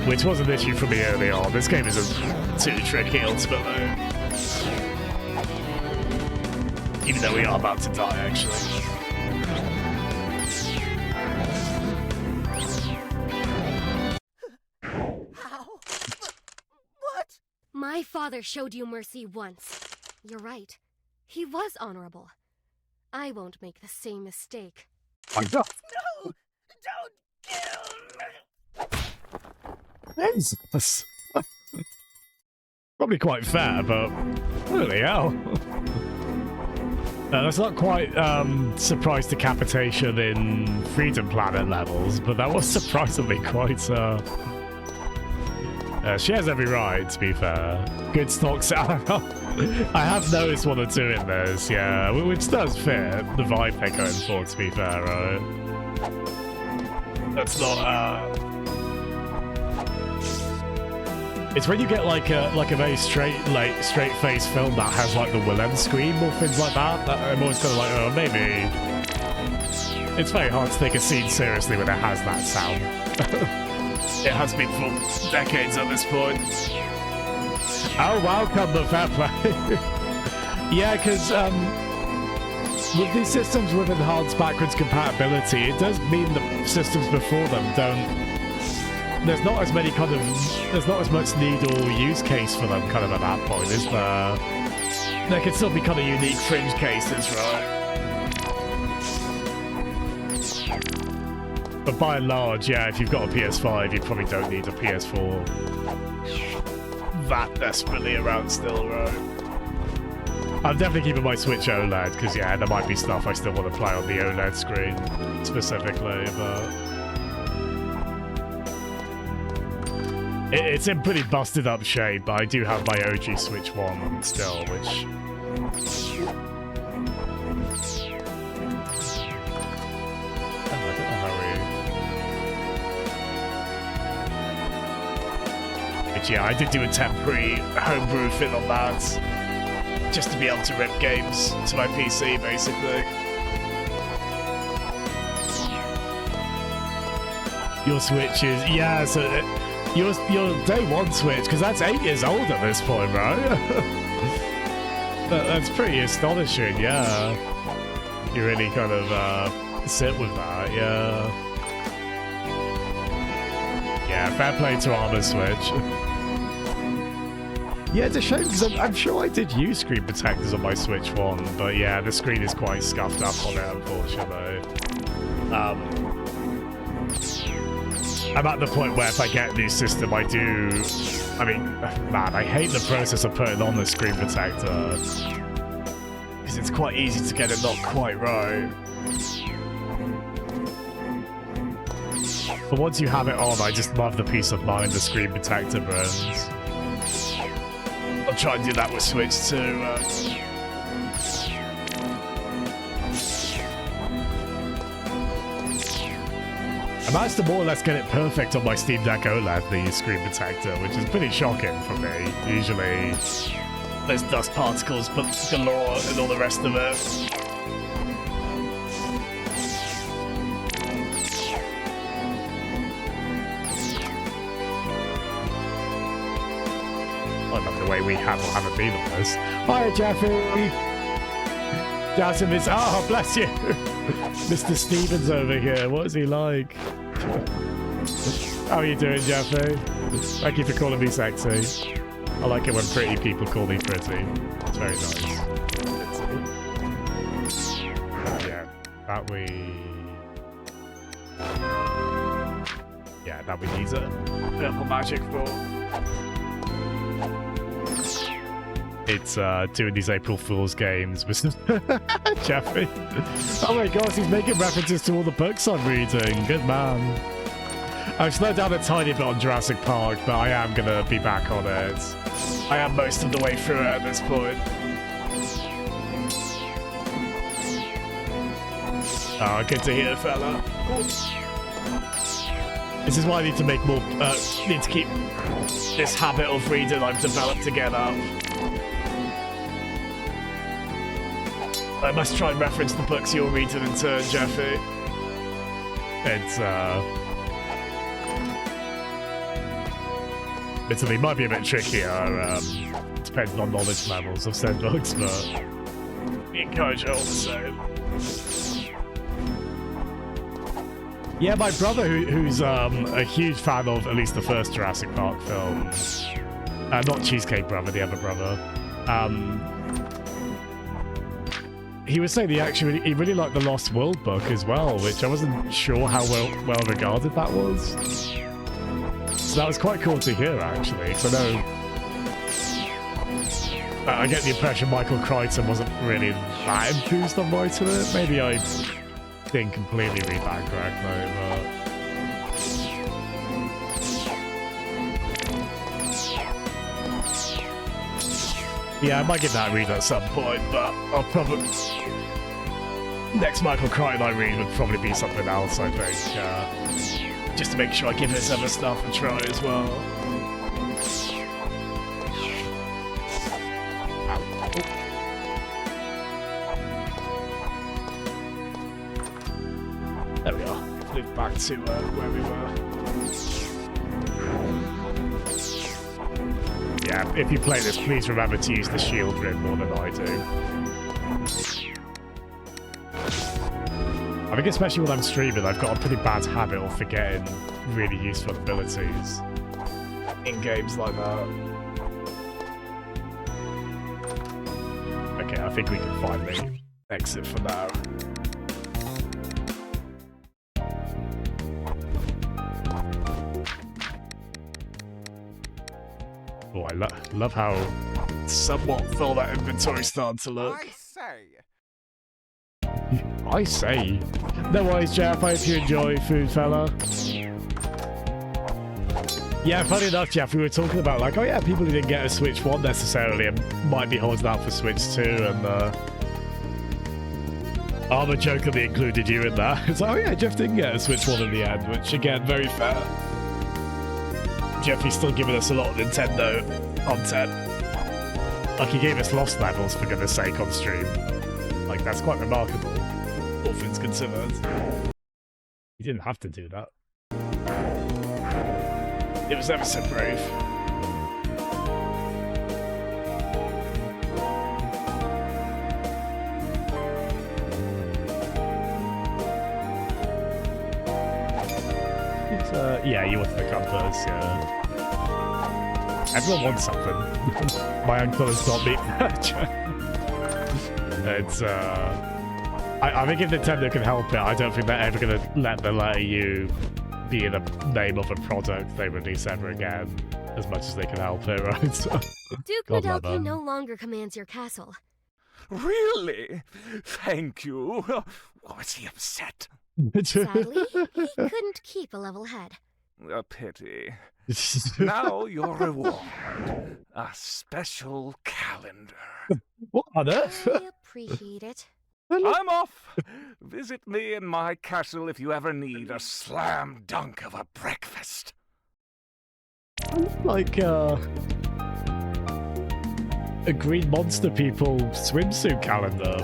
Which was an issue for me early on. This game isn't too tricky, ultimately. Even though we are about to die, actually. How? What? My father showed you mercy once. You're right. He was honorable. I won't make the same mistake. My God. No! Don't kill me! Jesus. Probably quite fair, but holy hell. That's not quite surprise decapitation in Freedom Planet levels, but that was surprisingly quite... she has every right, to be fair. Good stock sound. I have noticed one or two in this, yeah, which does fit the vibe they're going for, to be fair, right? That's not, It's when you get like a very straight-faced film that has like the Willem scream or things like that, that I'm always kind of like, oh, maybe. It's very hard to take a scene seriously when it has that sound. It has been for decades at this point. Oh, welcome the fair play. Yeah, because with these systems with enhanced backwards compatibility, it does mean the systems before them don't. There's not as much need or use case for them kind of at that point, is there? There can still be kind of unique fringe cases, right? But by and large, yeah, if you've got a PS5, you probably don't need a PS4 that desperately around still, right? I'm definitely keeping my Switch OLED, because yeah, there might be stuff I still want to play on the OLED screen, specifically, but... It's in pretty busted up shape, but I do have my OG Switch 1 still, which... Yeah, I did do a temporary homebrew fit on that, just to be able to rip games to my PC, basically. Your Switch is... Yeah, so your day one Switch, because that's 8 years old at this point, right? That's pretty astonishing, yeah. You really kind of sit with that, yeah. Yeah, fair play to Armor Switch. Yeah, it's a shame because I'm sure I did use screen protectors on my Switch 1, but yeah, the screen is quite scuffed up on it, unfortunately. I'm at the point where if I get a new system, I do... I mean, man, I hate the process of putting on the screen protector. Because it's quite easy to get it not quite right. But once you have it on, I just love the peace of mind the screen protector brings. I'll try and do that with Switch too. I managed to more or less get it perfect on my Steam Deck OLED, the screen protector, which is pretty shocking for me. Usually, there's dust particles galore and all the rest of it. We haven't been on this. Hi, Jeffy! Jasmine is... Oh, bless you! Mr. Stevens over here. What is he like? How are you doing, Jeffy? Thank you for calling me sexy. I like it when pretty people call me pretty. It's very nice. Yeah, that we... Yeah, that we need a purple magic for. It's doing these April Fool's games with Jeffrey. Oh my gosh, he's making references to all the books I'm reading. Good man. I've slowed down a tiny bit on Jurassic Park, but I am going to be back on it. I am most of the way through it at this point. Oh, good to hear, fella. This is why I need to make more, need to keep this habit of reading I've developed to get up. I must try and reference the books you're reading in turn, Jeffy. It's, it might be a bit trickier, depending on knowledge levels of said books, but we encourage it all the same. Yeah, my brother, who's a huge fan of at least the first Jurassic Park film, not Cheesecake Brother, the other brother, he was saying he really liked the Lost World book as well, which I wasn't sure how well regarded that was. So that was quite cool to hear, actually, because I know I get the impression Michael Crichton wasn't really that enthused on writing it. Maybe I didn't completely read that correctly, but... Yeah, I might give that a read at some point, but I'll probably... Next Michael Crichton I read would probably be something else, I think. Just to make sure I give his other stuff a try as well. There we are. Move back to where we were. Yeah, if you play this, please remember to use the shield grid more than I do. I think especially when I'm streaming, I've got a pretty bad habit of forgetting really useful abilities in games like that. Okay, I think we can finally exit for now. Oh, love how somewhat full that inventory started to look. I say. No worries, Jeff. I hope you enjoy Food Fella. Yeah, funny enough, Jeff, we were talking about like, oh yeah, people who didn't get a Switch 1 necessarily and might be holding out for Switch 2, and Armor jokingly included you in that. It's like, oh yeah, Jeff didn't get a Switch 1 in the end, which again, very fair. Jeffrey's still giving us a lot of Nintendo content. Like, he gave us Lost Levels, for goodness sake, on stream. Like, that's quite remarkable, all things considered. He didn't have to do that. It was ever so brave. Yeah, you wanted to come first, yeah. Everyone wants something. My uncle has got me. It's, I think if Nintendo can help it, I don't think they're ever going to let you be in the name of a product they release ever again, as much as they can help it, right? So, Duke Nodelki no longer commands your castle. Really? Thank you. Was he upset? Sadly, he couldn't keep a level head. A pity. Now your reward. A special calendar. What on earth? I appreciate it. I'm off. Visit me in my castle if you ever need a slam dunk of a breakfast. Like, a Green Monster People swimsuit calendar.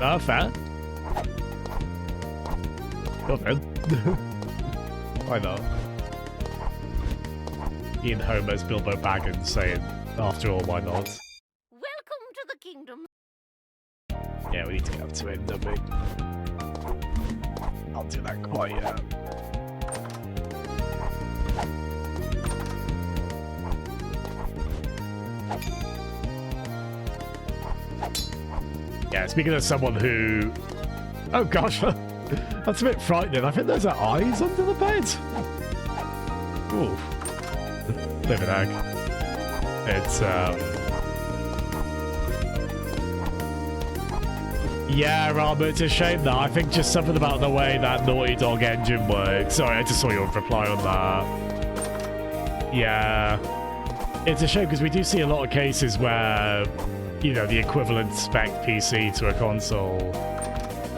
Ah, fair. Go then. Why not? Ian Homer's Bilbo Baggins saying, after all, why not? Welcome to the kingdom. Yeah, we need to get up to it, don't we? I'll do that quite yet. Yeah, speaking of someone who... Oh gosh, that's a bit frightening. I think there's eyes under the bed. Ooh. Living egg. It's, Yeah, Robert, it's a shame that. I think just something about the way that Naughty Dog engine works. Sorry, I just saw your reply on that. Yeah. It's a shame because we do see a lot of cases where, you know, the equivalent spec PC to a console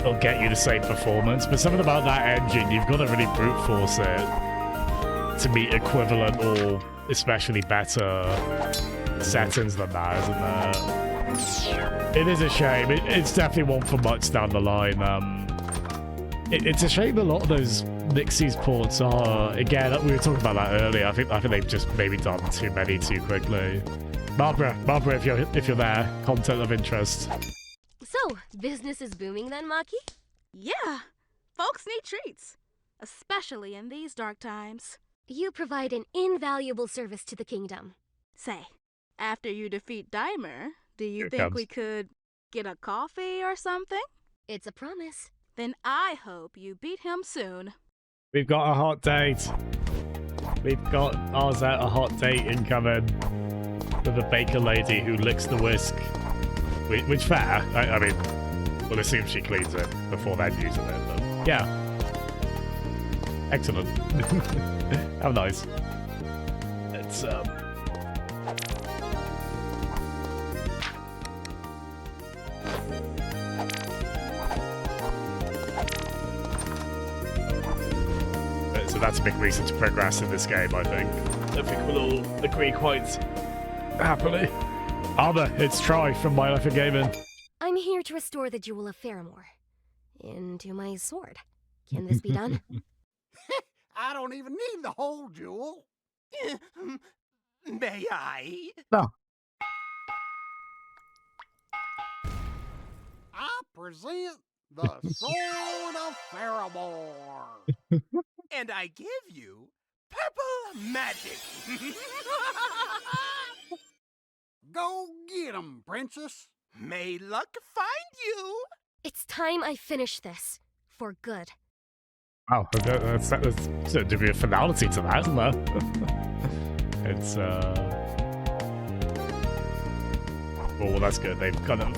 will get you the same performance, but something about that engine, you've got to really brute force it to meet equivalent or especially better settings than that, isn't there? It is a shame. It's definitely one for much down the line. It's a shame a lot of those Nixie's ports are, again, we were talking about that earlier. I think they've just maybe done too many too quickly. Barbara, if you're there, content of interest. So, business is booming then, Maki? Yeah, folks need treats, especially in these dark times. You provide an invaluable service to the kingdom. Say, after you defeat Dimer, do you think we could get a coffee or something? It's a promise. Then I hope you beat him soon. We've got a hot date. We've got ours out a hot date incoming with a baker lady who licks the whisk. Which fair. I mean, we'll assume she cleans it before then using it. But yeah. Excellent. How nice. It's So that's a big reason to progress in this game, I think. I think we'll all agree quite happily. Armor, it's Troy from My Life in Gaming. I'm here to restore the Jewel of Faramore into my sword. Can this be done? I don't even need the whole jewel. May I? No. I present the Sword of Faramore. And I give you purple magic. Go get 'em, princess. May luck find you. It's time I finish this. For good. Wow, that's a degree of finality to that, isn't there? It's, Oh, that's good. They've kind of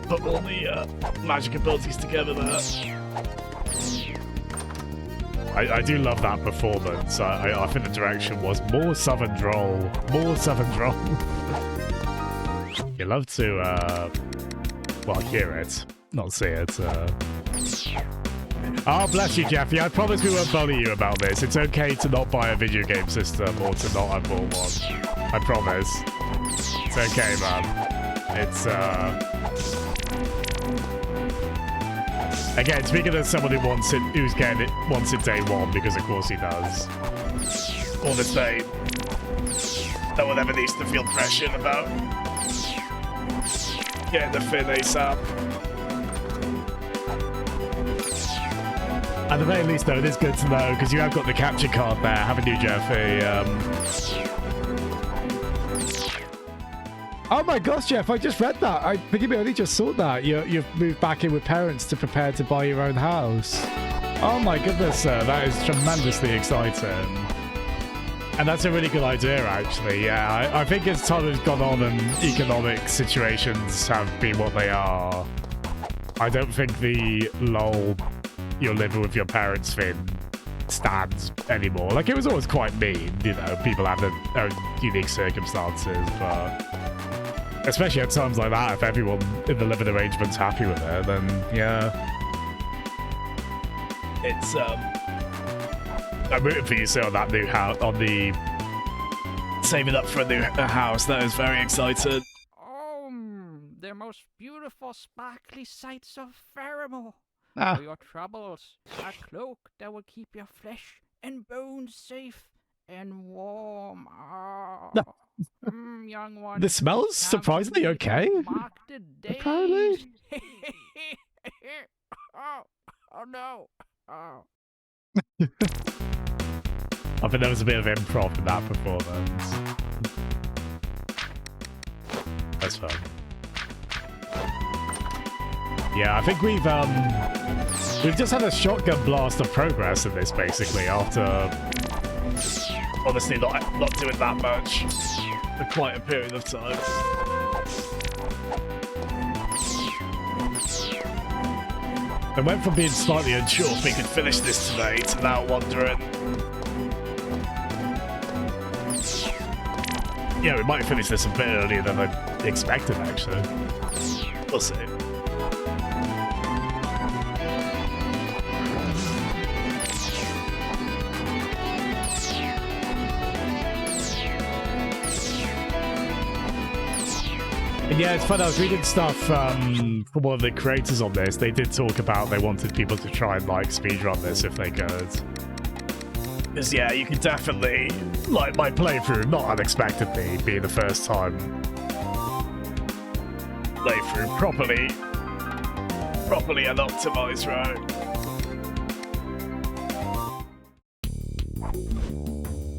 put all the magic abilities together there. I do love that performance. I think the direction was more Southern Droll. More Southern Droll. You love to, well, hear it, not see it. Oh, bless you, Jeffy. I promise we won't bully you about this. It's okay to not buy a video game system or to not have one. I promise. It's okay, man. It's, Again, speaking as someone who wants it, who's getting it, wants it day one, because of course he does. All the same, no one ever needs to feel pressured about getting the fin ASAP. At the very least, though, it is good to know, because you have got the capture card there, haven't you, Jeffy? Oh my gosh, Jeff, I just read that. Forgive me, I only just saw that. You've moved back in with parents to prepare to buy your own house. Oh my goodness, sir, that is tremendously exciting. And that's a really good idea, actually. Yeah, I think as time has gone on and economic situations have been what they are, I don't think the lol, you're living with your parents thing stands anymore. Like, it was always quite mean, you know, people have their own unique circumstances, but especially at times like that, if everyone in the living arrangement's happy with it, then yeah. It's, I'm rooting for you, sir, on that new house, on the saving up for a new house. That is very exciting. Oh, the most beautiful sparkly sights of Faramore. Ah. For your troubles, a cloak that will keep your flesh and bones safe and warm. Oh. No. Young one. The smell's surprisingly okay. Apparently. Oh no. Oh. I think there was a bit of improv in that performance. That's fun. Yeah, I think we've just had a shotgun blast of progress in this, basically, after honestly not doing that much for quite a period of time. I went from being slightly unsure if we could finish this today to now wondering. Yeah, we might finish this a bit earlier than I expected, actually. We'll see. And yeah, it's fun. I was reading stuff from one of the creators on this. They did talk about they wanted people to try and like speedrun this if they could. Because yeah, you can definitely, like my playthrough, not unexpectedly, be the first time playthrough properly and optimized, right?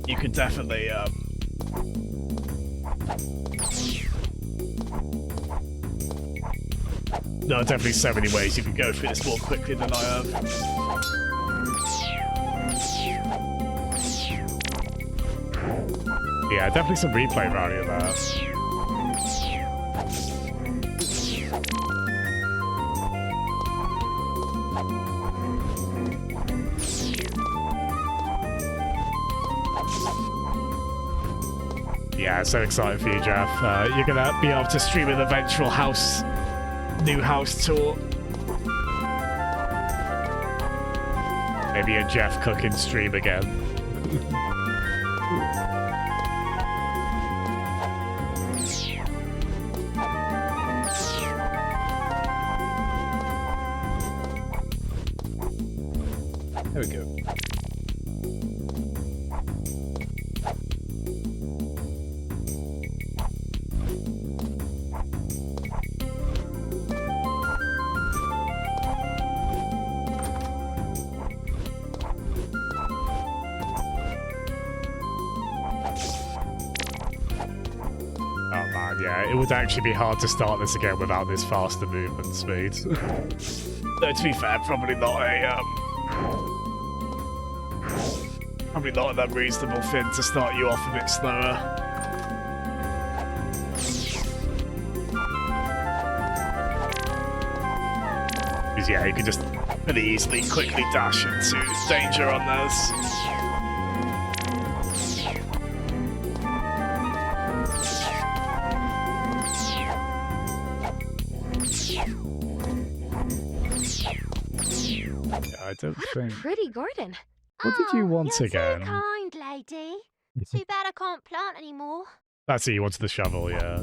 You could definitely there are definitely so many ways you can go through this more quickly than I have. Yeah, definitely some replay value there. Yeah, so excited for you, Jeff. You're gonna be able to stream an eventual new house tour. Maybe a Jeff cooking stream again. There we go. It would actually be hard to start this again without this faster movement speed. Though to be fair, probably not an unreasonable thing to start you off a bit slower. Because yeah, you can just really easily, quickly dash into danger on this. Yeah, I don't think. Pretty garden. What did you want you're again? Too kind, lady. Too bad I can't plant anymore. That's it, you wanted the shovel, yeah.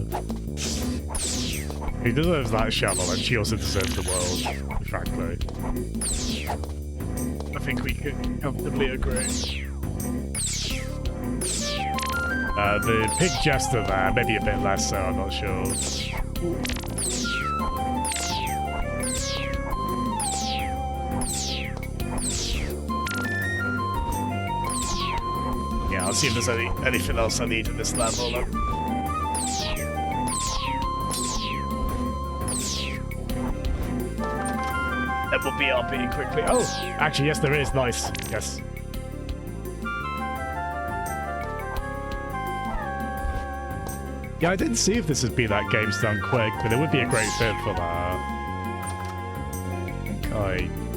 He deserves that shovel, and she also deserves the world, frankly. I think we could comfortably agree. The pig jester there, maybe a bit less so, I'm not sure. Yeah, I'll see if there's anything else I need in this level. Then we'll BRB quickly. Oh, actually, yes, there is. Nice. Yes. Yeah, I didn't see if this would be that game's done quick, but it would be a great fit for that.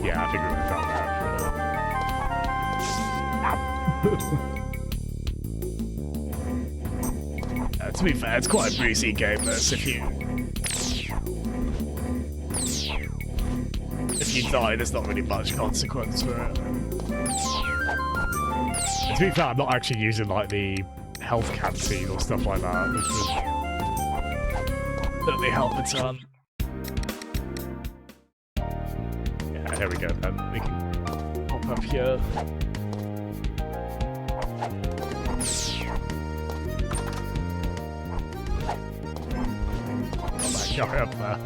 Yeah, I think we would have found that. To be fair, it's quite a breezy game, this. If you die, there's not really much consequence for it. And to be fair, I'm not actually using like the health canteen or stuff like that, which would certainly help a ton. Yeah, here we go then. We can pop up here. Oh my god, up there.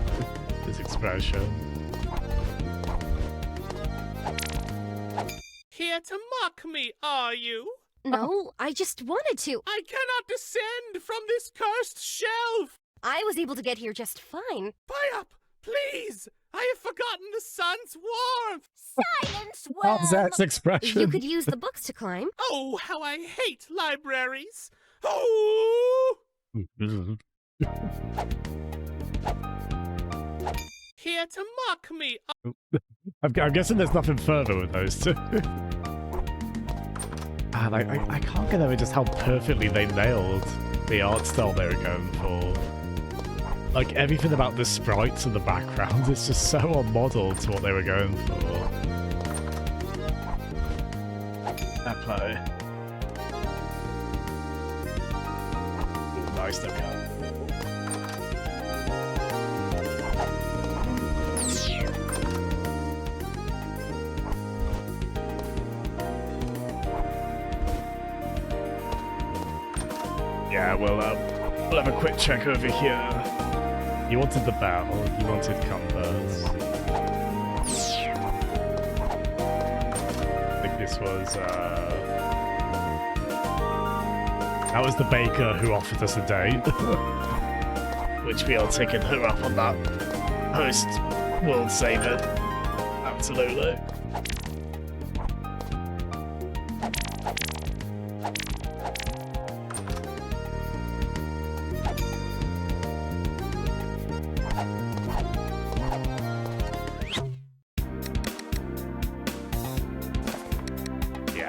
His expression. Here to mock me, are you? No, I just wanted to. I cannot descend from this cursed shelf! I was able to get here just fine. Buy up, please! I have forgotten the sun's warmth! Silence, worm! How's that expression? You could use the books to climb. Oh, how I hate libraries! Oh! Here to mock me. I'm guessing there's nothing further with those two. And I can't get over just how perfectly they nailed the art style they were going for. Like, everything about the sprites and the background is just so on model to what they were going for. That play. Ooh, nice, there we go. Yeah, we'll have a quick check over here. You wanted the battle, you wanted compass. I think this was, that was the baker who offered us a date. Which we are taking her up on that post world saver. Absolutely.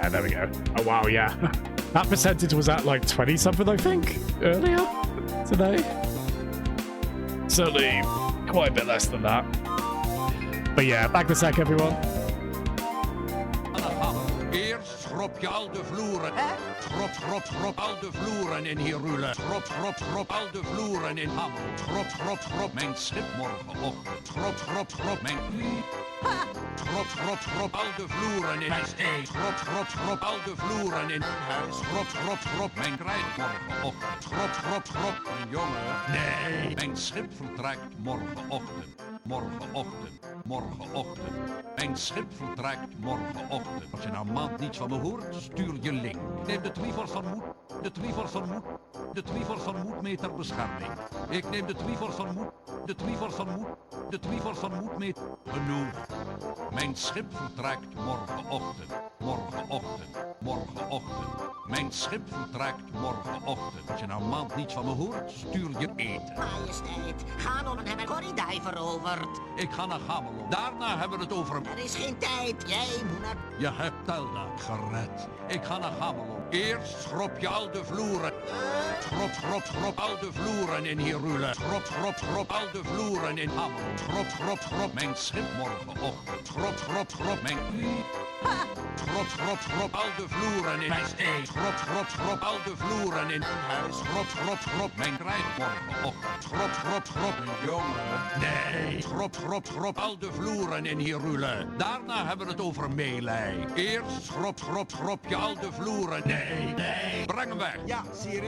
There we go. Oh wow, yeah. That percentage was at like 20 something, I think, earlier today. Certainly quite a bit less than that. But yeah, back in a sec, everyone. Eerst schrop je al de vloeren. Schrop al de vloeren in hier rulen. Schrop al de vloeren in hammel. Schrop mijn schip morgenochtend. Schrop mijn... Schrop al de vloeren in het ei. Schrop al de vloeren in huis. Schrop mijn krijt morgenochtend. Schrop mijn jongen. Nee, mijn schip vertrekt morgenochtend. Morgenochtend. Mijn schip vertrekt morgenochtend. Als je nou een maand niets van me hoort, stuur je link. Neem de Tweevers van Moed. De Tweevers van Moed mee ter bescherming. Ik neem de Tweevers van Moed. De Tweevers van Moed mee. Genoeg. Mijn schip vertrekt morgenochtend. Mijn schip vertrekt morgenochtend. Als je nou een maand niets van me hoort, stuur je eten. Majesteit, ga nog hebben Corrie veroverd. Ik ga naar Gamelo. Daarna hebben we het over... Er is geen tijd, jij moet naar... Je hebt Telda gered. Ik ga naar Gamelo. Eerst schrop je al de vloeren. Schrop al de vloeren in Hyrule. Schrop al de vloeren in Gamelo. Schrop mijn schip morgenochtend. Schrop mijn... Schrop al de vloeren in mijn steen. Schrop al de vloeren in huis. Schrop mijn krijg morgenochtend. Schrop mijn jongen. Nee. Schrop al de vloeren in Hyrule. Daarna hebben we het over meelij. Eerst schrop je al de vloeren. Nee. Breng hem weg. Ja, zie u.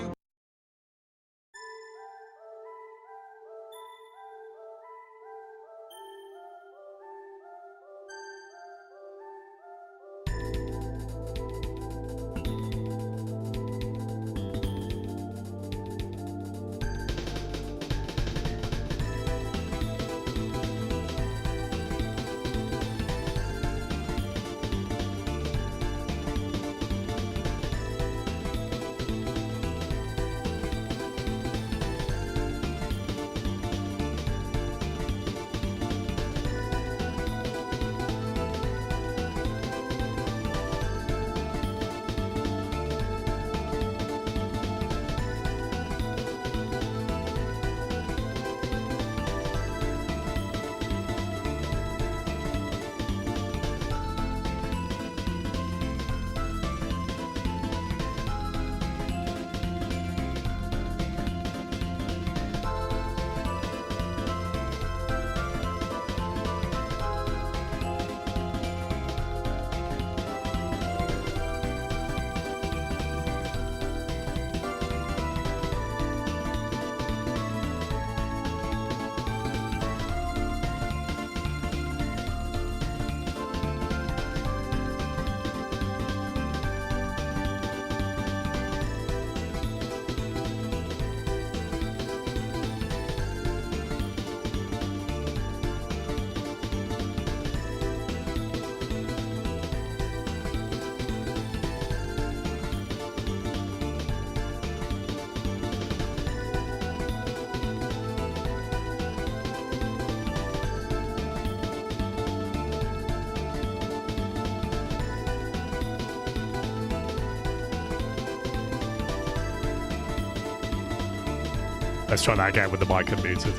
Let's try that again with the mic unmuted.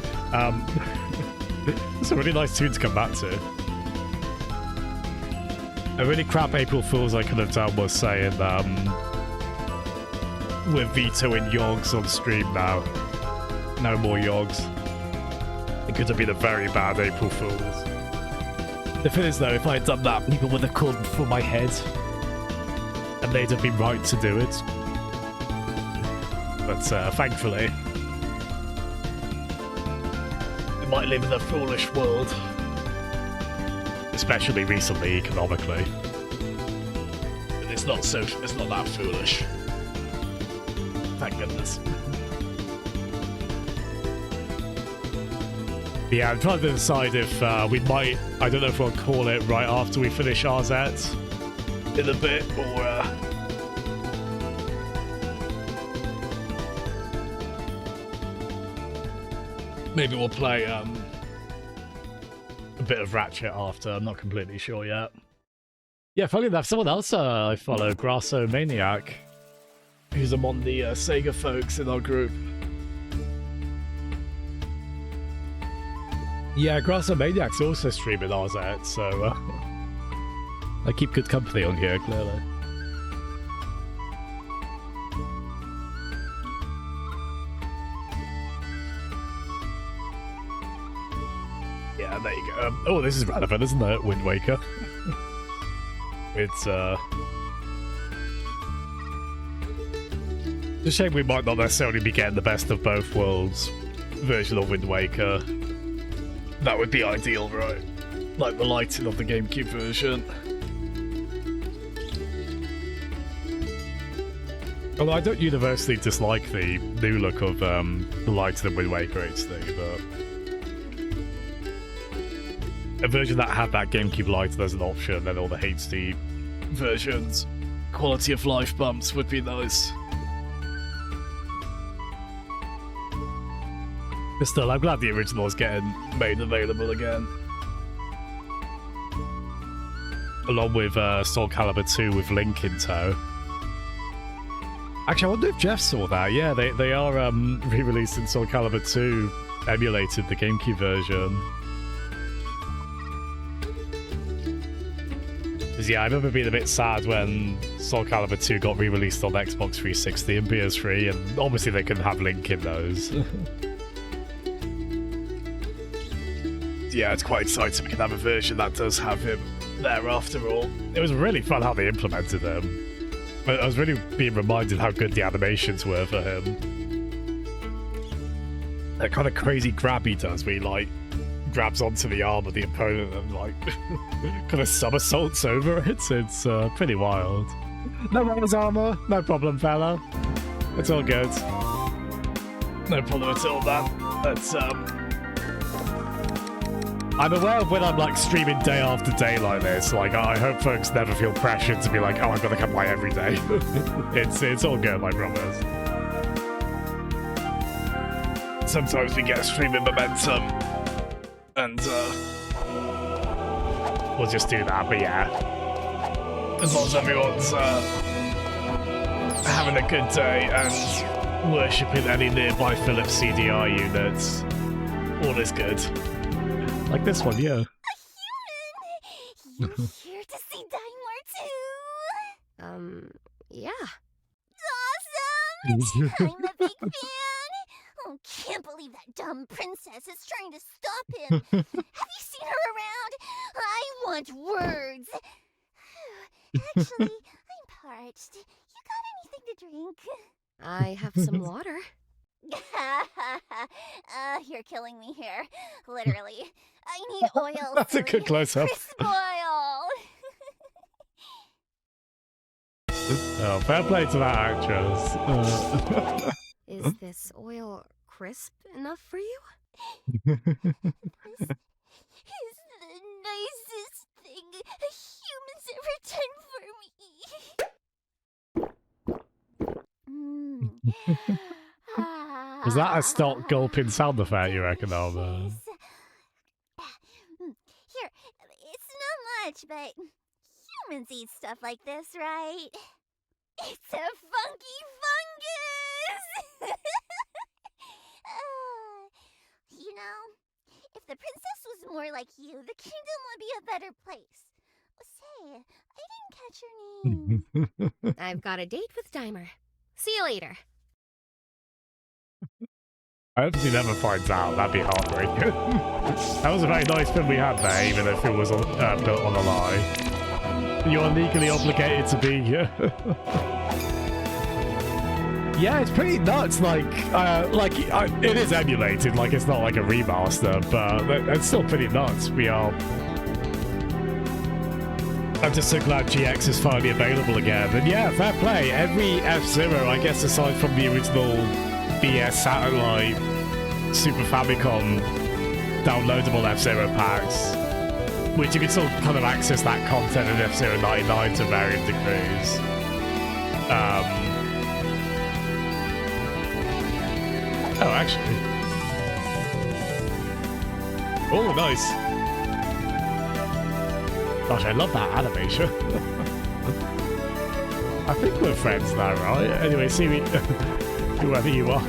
It's a really nice tune to come back to. A really crap April Fool's I could have done was saying we're vetoing Yogs on stream now. No more Yogs. It could have been a very bad April Fool's. The thing is though, if I had done that, people would have called for my head. And they'd have been right to do it. But thankfully, we might live in a foolish world. Especially recently, economically. But it's not that foolish. Thank goodness. Yeah, I'm trying to decide if we might, I don't know if we'll call it right after we finish RZ in a bit, or maybe we'll play a bit of Ratchet after. I'm not completely sure yet. Yeah, funny enough, someone else I follow, Grasso Maniac, who's among the Sega folks in our group. Yeah, Grasso Maniac's also streaming RZ, so I keep good company on here, clearly. Yeah, there you go. Oh, this is relevant, isn't it? Wind Waker. It's a shame we might not necessarily be getting the best of both worlds version of Wind Waker. That would be ideal, right? Like the lighting of the GameCube version. Although I don't universally dislike the new look of the lighting of Wind Waker HD, but a version that had that GameCube lighting as an option, then all the HD versions, quality of life bumps would be nice. But still, I'm glad the original is getting made available again. along with Soul Calibur 2 with Link in tow. Actually, I wonder if Jeff saw that. Yeah, they are re-releasing Soul Calibur 2, emulated the GameCube version. Because yeah, I remember being a bit sad when Soul Calibur 2 got re-released on Xbox 360 and PS3, and obviously they couldn't have Link in those. Yeah, it's quite exciting we can have a version that does have him there after all. It was really fun how they implemented him. I was really being reminded how good the animations were for him. That kind of crazy grab he does where he like grabs onto the arm of the opponent and like kind of somersaults over it. It's pretty wild. No worries, Armor. No problem, fella. It's all good. No problem at all, man. That's I'm aware of when I'm like streaming day after day like this. Like I hope folks never feel pressured to be like, oh, I've got to come by every day. it's all good, my brothers. Sometimes we get streaming momentum, and we'll just do that. But yeah, as long as everyone's having a good day and worshipping any nearby Philips CDI units, all is good. Like this one, yeah. You here to see Daimler too? Yeah. Awesome! I'm a big fan! Oh, can't believe that dumb princess is trying to stop him. Have you seen her around? I want words. Actually, I'm parched. You got anything to drink? I have some water. You're killing me here. Literally. I need oil. That's a good close-up. Crisp oil. Oh, fair play to that actress. Is this oil crisp enough for you? It's the nicest thing a human's ever done for me. Was that a stock gulping sound effect, you reckon, Armor? Here, it's not much, but humans eat stuff like this, right? It's a funky fungus! You know, if the princess was more like you, the kingdom would be a better place. Say, I didn't catch your name. I've got a date with Dimer. See you later. I hope he never finds out. That'd be heartbreaking. That was a very nice film we had there, even if it was built on a lie. You are legally obligated to be here. Yeah, it's pretty nuts. Like it is emulated. Like it's not like a remaster, but it's still pretty nuts. I'm just so glad GX is finally available again. And yeah, fair play. Every F-Zero, I guess, aside from the original BS Satellite Super Famicom downloadable F-Zero packs, which you can still kind of access that content in F-Zero 99 to varying degrees. Oh, actually. Oh, nice. Gosh, I love that animation. I think we're friends now, right? Anyway, see me. Whoever you are.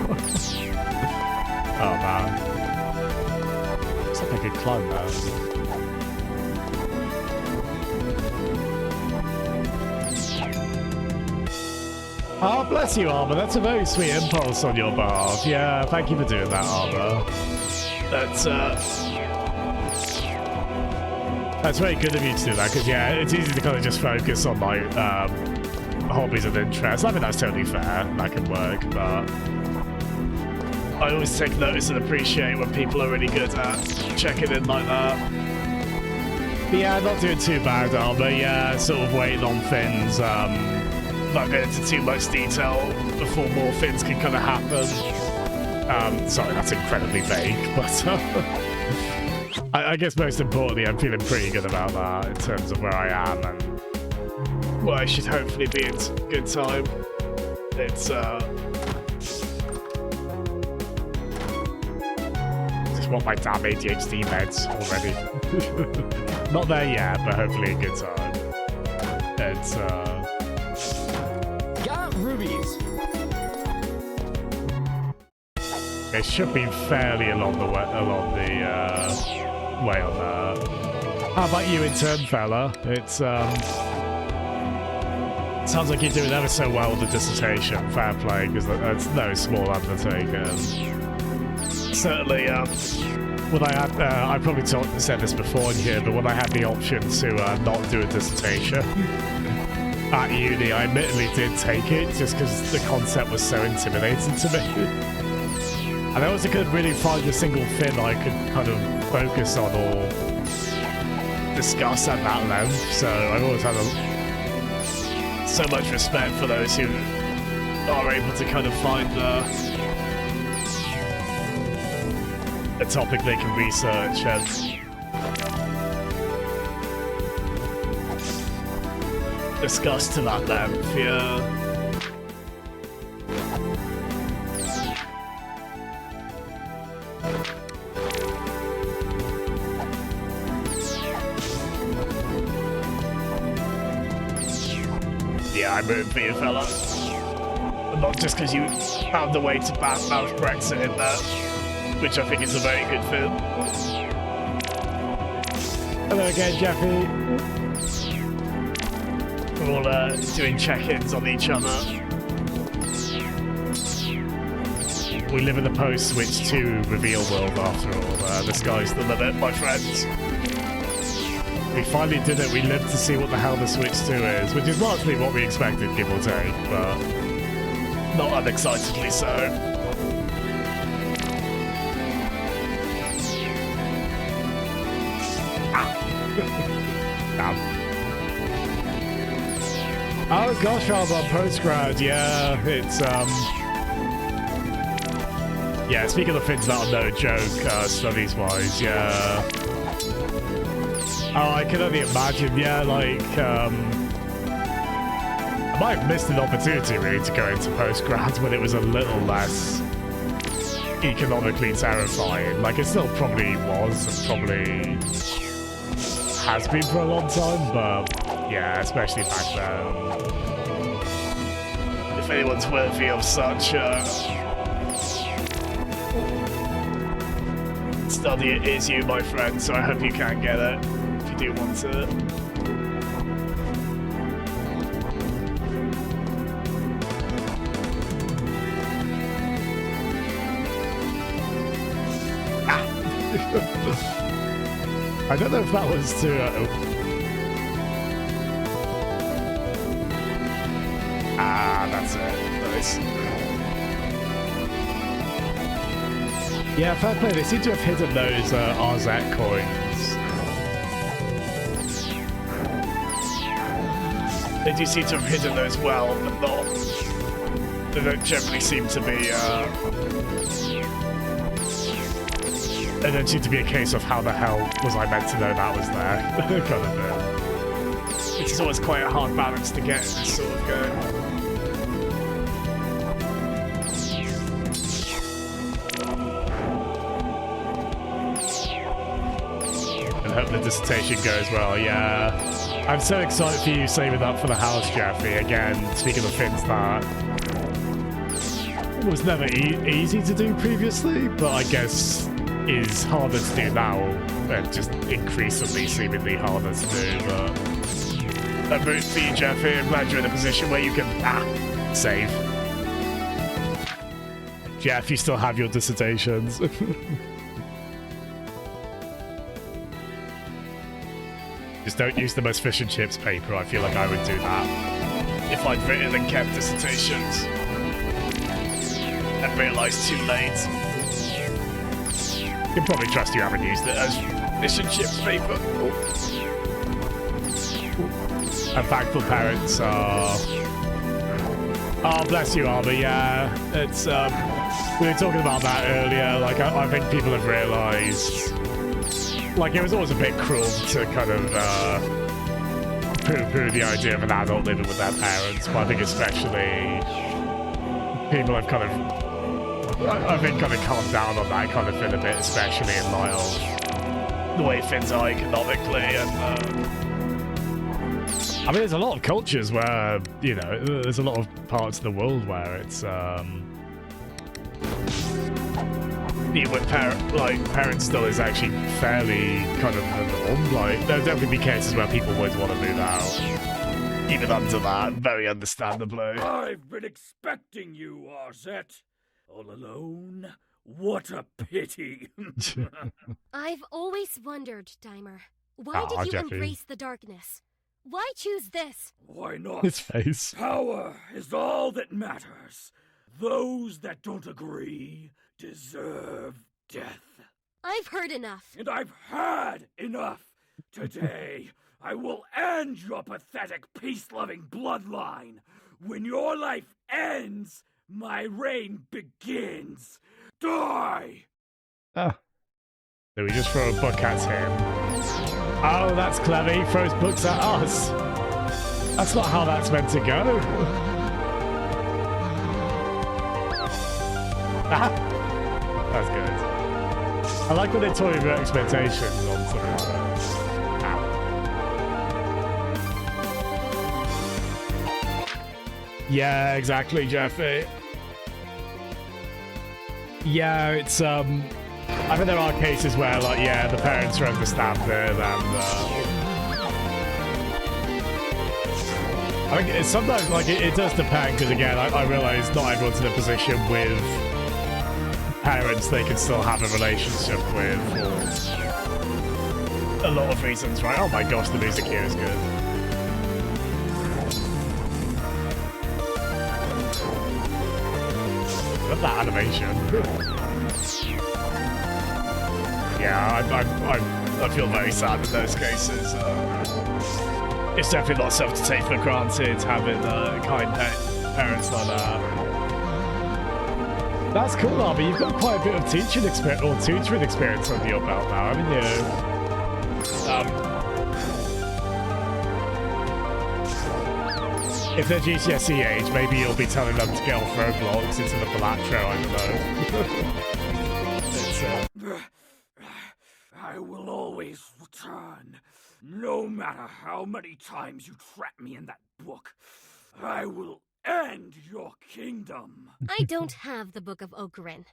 Oh man. Looks like I could climb that. Oh, bless you, Armor. That's a very sweet impulse on your behalf. Yeah, thank you for doing that, Armor. That's very good of you to do that, because yeah, it's easy to kind of just focus on my hobbies and interests. I mean, that's totally fair. That can work, but I always take notice and appreciate when people are really good at checking in like that. But yeah, not doing too bad, Armor. Yeah, sort of waiting on things. Not going into too much detail before more things can kind of happen. Sorry, that's incredibly vague, but I guess most importantly, I'm feeling pretty good about that in terms of where I am and what I should hopefully be in good time. It's just want my damn ADHD meds already. Not there yet, but hopefully in good time. It's got rubies. It should be fairly along the way on that. How about you in turn, fella? It's sounds like you're doing ever so well with the dissertation. Fair play, because that's no small undertaking. Certainly, when I had, I probably said this before in here, but when I had the option to not do a dissertation at uni, I admittedly did take it just because the concept was so intimidating to me. And I also couldn't really find a single thing I could kind of focus on or discuss at that length, so I've always had so much respect for those who are able to kind of find a topic they can research and discuss to that length, yeah. Yeah, I'm rooting for you, fella. But not just because you found a way to badmouth Brexit in there, which I think is a very good film. Hello again, Jeffy. We're all doing check-ins on each other. We live in the post-Switch 2 reveal world after all. The sky's the limit, my friends. We finally did it. We lived to see what the hell the Switch 2 is, which is largely what we expected, give or take, but not unexcitedly so. Damn. Oh gosh, I'm on postgrad. Yeah, it's yeah, speaking of things that are no joke, studies-wise, yeah. Oh, I can only imagine, yeah, like, I might have missed an opportunity, really, to go into postgrad when it was a little less economically terrifying. Like, it still probably was, and probably has been for a long time, but, yeah, especially back then. If anyone's worthy of such, study, it is you, my friend, so I hope you can get it. Do want to. I don't know if that was too. That's it. Nice. Yeah, fair play. They seem to have hidden those RZ coins. They do seem to have hidden those well, but not. They don't generally seem to be. They don't seem to be a case of how the hell was I meant to know that was there, kind of thing. Which is always quite a hard balance to get in this sort of game. And hope the dissertation goes well. Yeah. I'm so excited for you saving up for the house, Jeffrey. Again, speaking of things that was never easy to do previously, but I guess is harder to do now, and just increasingly seemingly harder to do. But I'm rooting for you, Jeffrey. I'm glad you're in a position where you can save. Jeff, you still have your dissertations. Just don't use the most fish and chips paper. I feel like I would do that if I'd written and kept dissertations and realised too late. You can probably trust you haven't used it as fish and chips paper. And thankful parents are. Oh, bless you, Arthur. Yeah, it's. We were talking about that earlier. Like, I think people have realised. Like, it was always a bit cruel to kind of poo-poo the idea of an adult living with their parents, but I think especially people have kind of, I think, kind of calmed down on that kind of thing a bit, especially in light of the way things are economically, and I I mean, there's a lot of cultures where, you know, there's a lot of parts of the world where it's, with parents still is actually fairly kind of the norm. Like, there'll definitely be cases where people would want to move out. Even under that, very understandably. I've been expecting you, Arzette. All alone? What a pity. I've always wondered, Daimer. Why did you Jeffy. embrace the darkness? Why choose this? Why not? His face. Power is all that matters. Those that don't agree deserve death. I've heard enough. And I've had enough. Today, I will end your pathetic peace-loving bloodline. When your life ends, my reign begins. Die! Oh. So we just throw a book at him. Oh, that's clever. He throws books at us. That's not how that's meant to go. That's good. I like when they toy with your expectations on something. Yeah, exactly, Jeffy. Yeah, it's I think there are cases where, like, yeah, the parents are understanding, and I think it's sometimes, like, it does depend, because again, I realise not everyone's in a position with parents they can still have a relationship with for a lot of reasons, right? Oh my gosh, the music here is good. Love that animation. Yeah, I feel very sad in those cases. It's definitely not something to take for granted, having kind parents like that. That's cool, Arby. You've got quite a bit of teaching experience, or tutoring experience under your belt now, haven't you? If they're GCSE age, maybe you'll be telling them to get off Roblox into the Balatro, I don't know. I will always return. No matter how many times you trap me in that book, I will end your kingdom. I don't have the Book of Ocarin.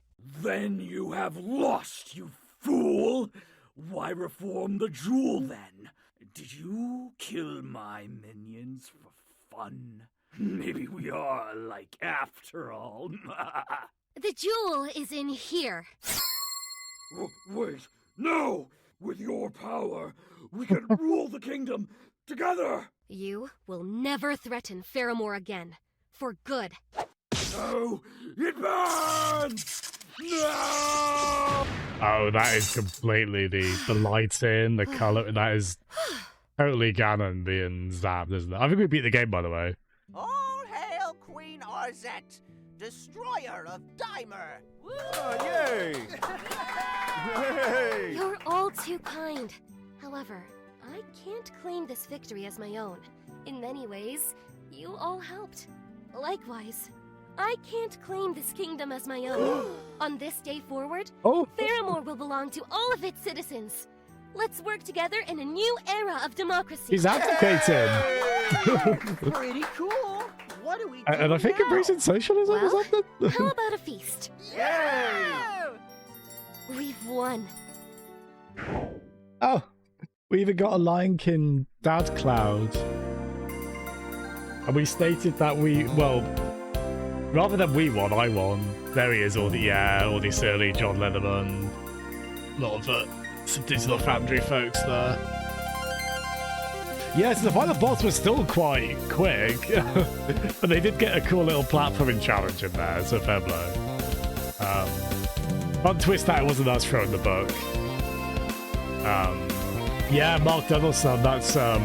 Then you have lost, you fool! Why reform the jewel, then? Did you kill my minions for fun? Maybe we are alike after all. The jewel is in here. Wait, no! With your power, we can rule the kingdom together! You will never threaten Faramore again. For good. No! It burns! No! Oh, that is completely the lighting, the colour. That is totally Ganon being zapped, isn't it? I think we beat the game, by the way. All hail Queen Arzette, destroyer of Daimer! Yay! Yay! You're all too kind. However, I can't claim this victory as my own. In many ways, you all helped. Likewise, I can't claim this kingdom as my own. On this day forward, Faramore will belong to all of its citizens. Let's work together in a new era of democracy. He's advocating. Pretty cool. What do we do And I think embracing socialism or Well, something. how about a feast? Yeah! We've won. Oh, we even got a Lion King Dad Cloud. And we stated that rather than we won, I won. There he is, all this early John Lennon, a lot of some Digital Foundry folks there. Yes, the final boss was still quite quick, but they did get a cool little platforming challenge in there, so fair play. Fun twist that it wasn't us throwing the book. Yeah, Mark Donaldson, that's there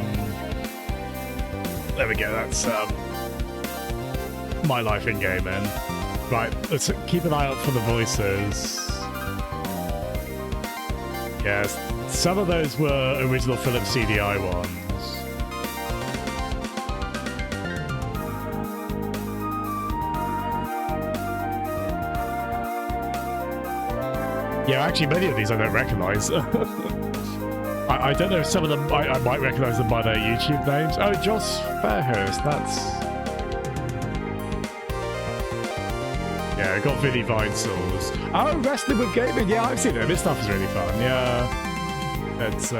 we go, that's my life in gaming. Right, let's keep an eye out for the voices. Yes, some of those were original Philips CDI ones. Yeah, actually many of these I don't recognise. I I don't know if some of them, I might recognize them by their YouTube names. Oh, Joss Fairhurst, that's... Yeah, I got Vinny Vinesauce. Oh, Wrestling with Gaming, yeah, I've seen it. This stuff is really fun, yeah. It's,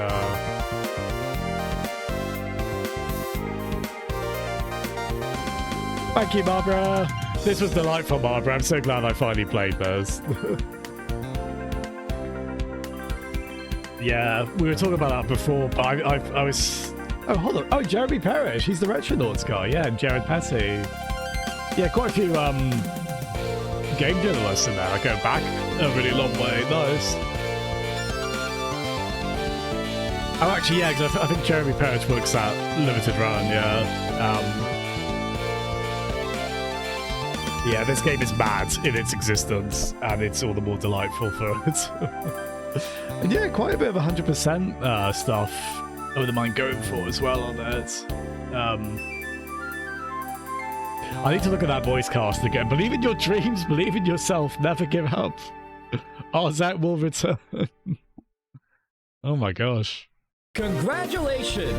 Thank you, Barbara. This was delightful, Barbara. I'm so glad I finally played those. Yeah, we were talking about that before, but I was... Oh, hold on. Oh, Jeremy Parrish. He's the Retronauts guy. Yeah, and Jared Petty. Yeah, quite a few game journalists in there. I go back a really long way. Nice. Oh, actually, yeah, because I think Jeremy Parrish works at Limited Run, yeah. Yeah, this game is mad in its existence, and it's all the more delightful for it. And yeah, quite a bit of 100% stuff I wouldn't mind going for as well on it. I need to look at that voice cast again. Believe in your dreams, believe in yourself, never give up. Arzak will return. Oh my gosh. Congratulations!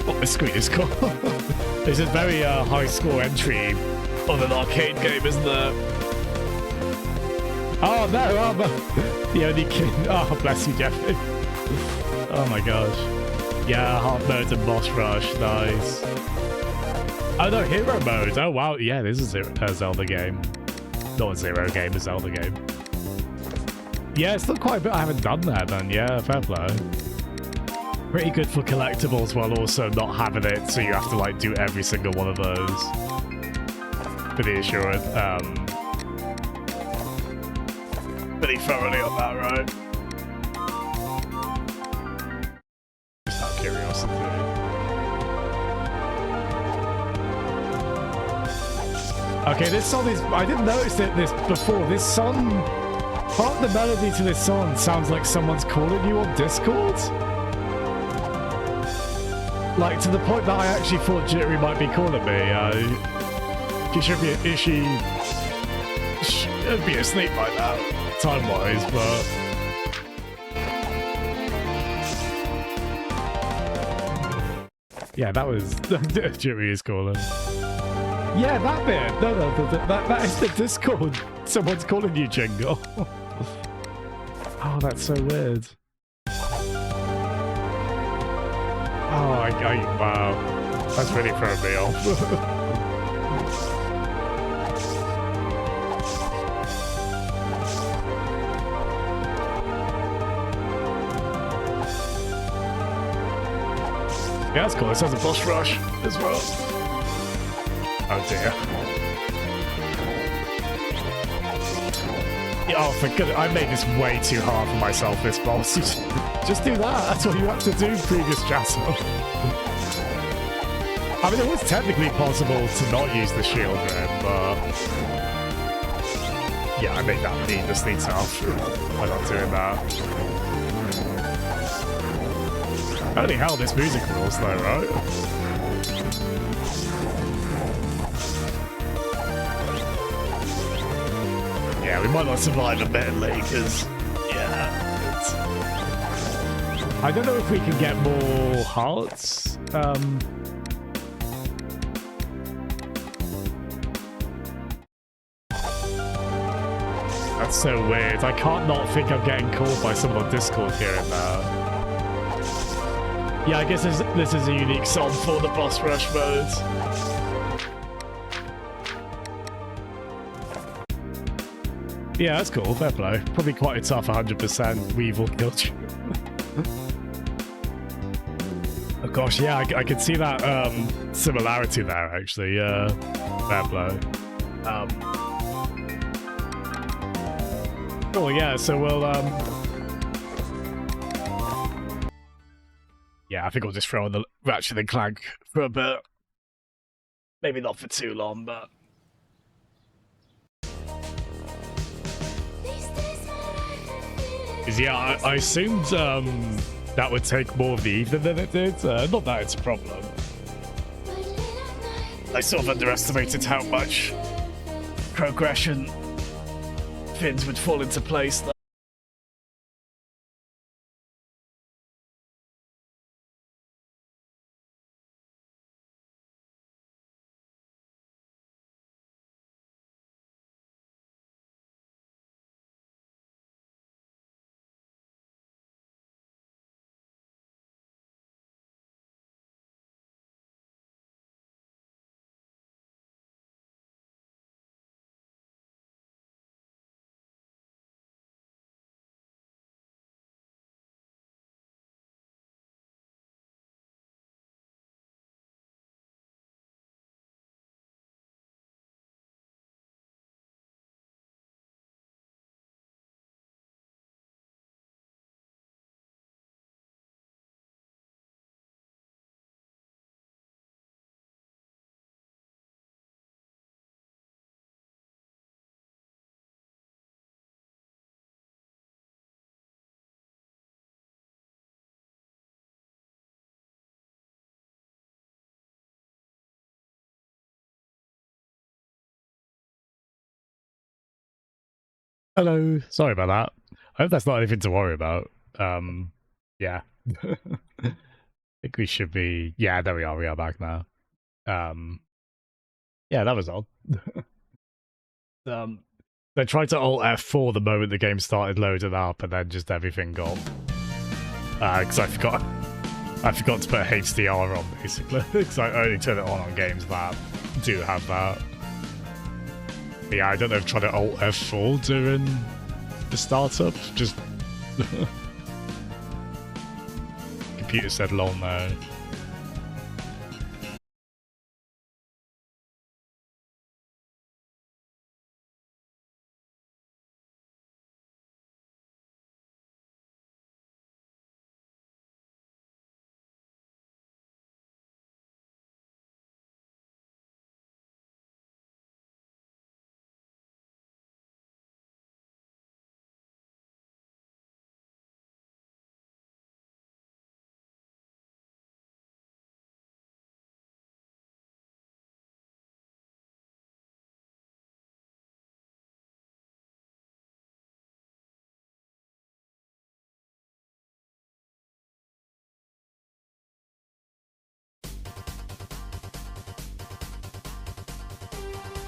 What the screen is called. This is very high score entry on an arcade game, isn't it? Oh no, the only king. Oh, bless you, Jeffrey. Oh my gosh. Yeah, hard mode and boss rush, nice. Oh no, hero mode. Oh wow, yeah, this is a Zelda game. Not a Zero game, a Zelda game. Yeah, it's still quite a bit I haven't done there then, yeah, fair play. Pretty good for collectibles while also not having it, so you have to like do every single one of those. Pretty assured. Pretty thoroughly on that, right? Just out of curiosity. Okay, this song is... I didn't notice this before. This song... Part of the melody to this song sounds like someone's calling you on Discord. Like, to the point that I actually thought Jittery might be calling me. She should be asleep by now, time-wise, but... Yeah, that was... Jittery is calling. Yeah, that bit! No, that is the Discord. Someone's calling you, Jingle. Oh, that's so weird. Oh, wow. That's really throwing me off. Yeah, that's cool. It sounds a boss rush as well. Oh dear. Oh, for goodness, I made this way too hard for myself, this boss. Just do that. That's what you have to do, previous Jasper. I mean, it was technically possible to not use the shield then, but... Yeah, I made that needlessly tough by not doing that. Holy hell, this music rules though, right? Yeah, we might not survive admittedly, because, yeah, I don't know if we can get more hearts. That's so weird. I can't not think I'm getting called by someone on Discord here and there. Yeah, I guess this is a unique song for the boss rush mode. Yeah, that's cool. Fair play. Probably quite a tough 100% Weevil killed you. Oh gosh, yeah, I could see that similarity there, actually. Yeah, fair play. Cool, yeah, so we'll... Yeah, I think we'll just throw on the Ratchet and Clank for a bit. Maybe not for too long, but... Yeah, I assumed that would take more of the evening than it did. Not that it's a problem. I sort of underestimated how much progression things would fall into place. Hello. Sorry about that. I hope that's not anything to worry about. Yeah. I think we should be... Yeah, there we are. We are back now. Yeah, that was odd. They tried to Alt F4 the moment the game started loading up, and then just everything got... Because I forgot to put HDR on, basically. Because I only turn it on games that do have that. But yeah, I don't know if trying to Alt F4 during the startup just... Computer said lol no.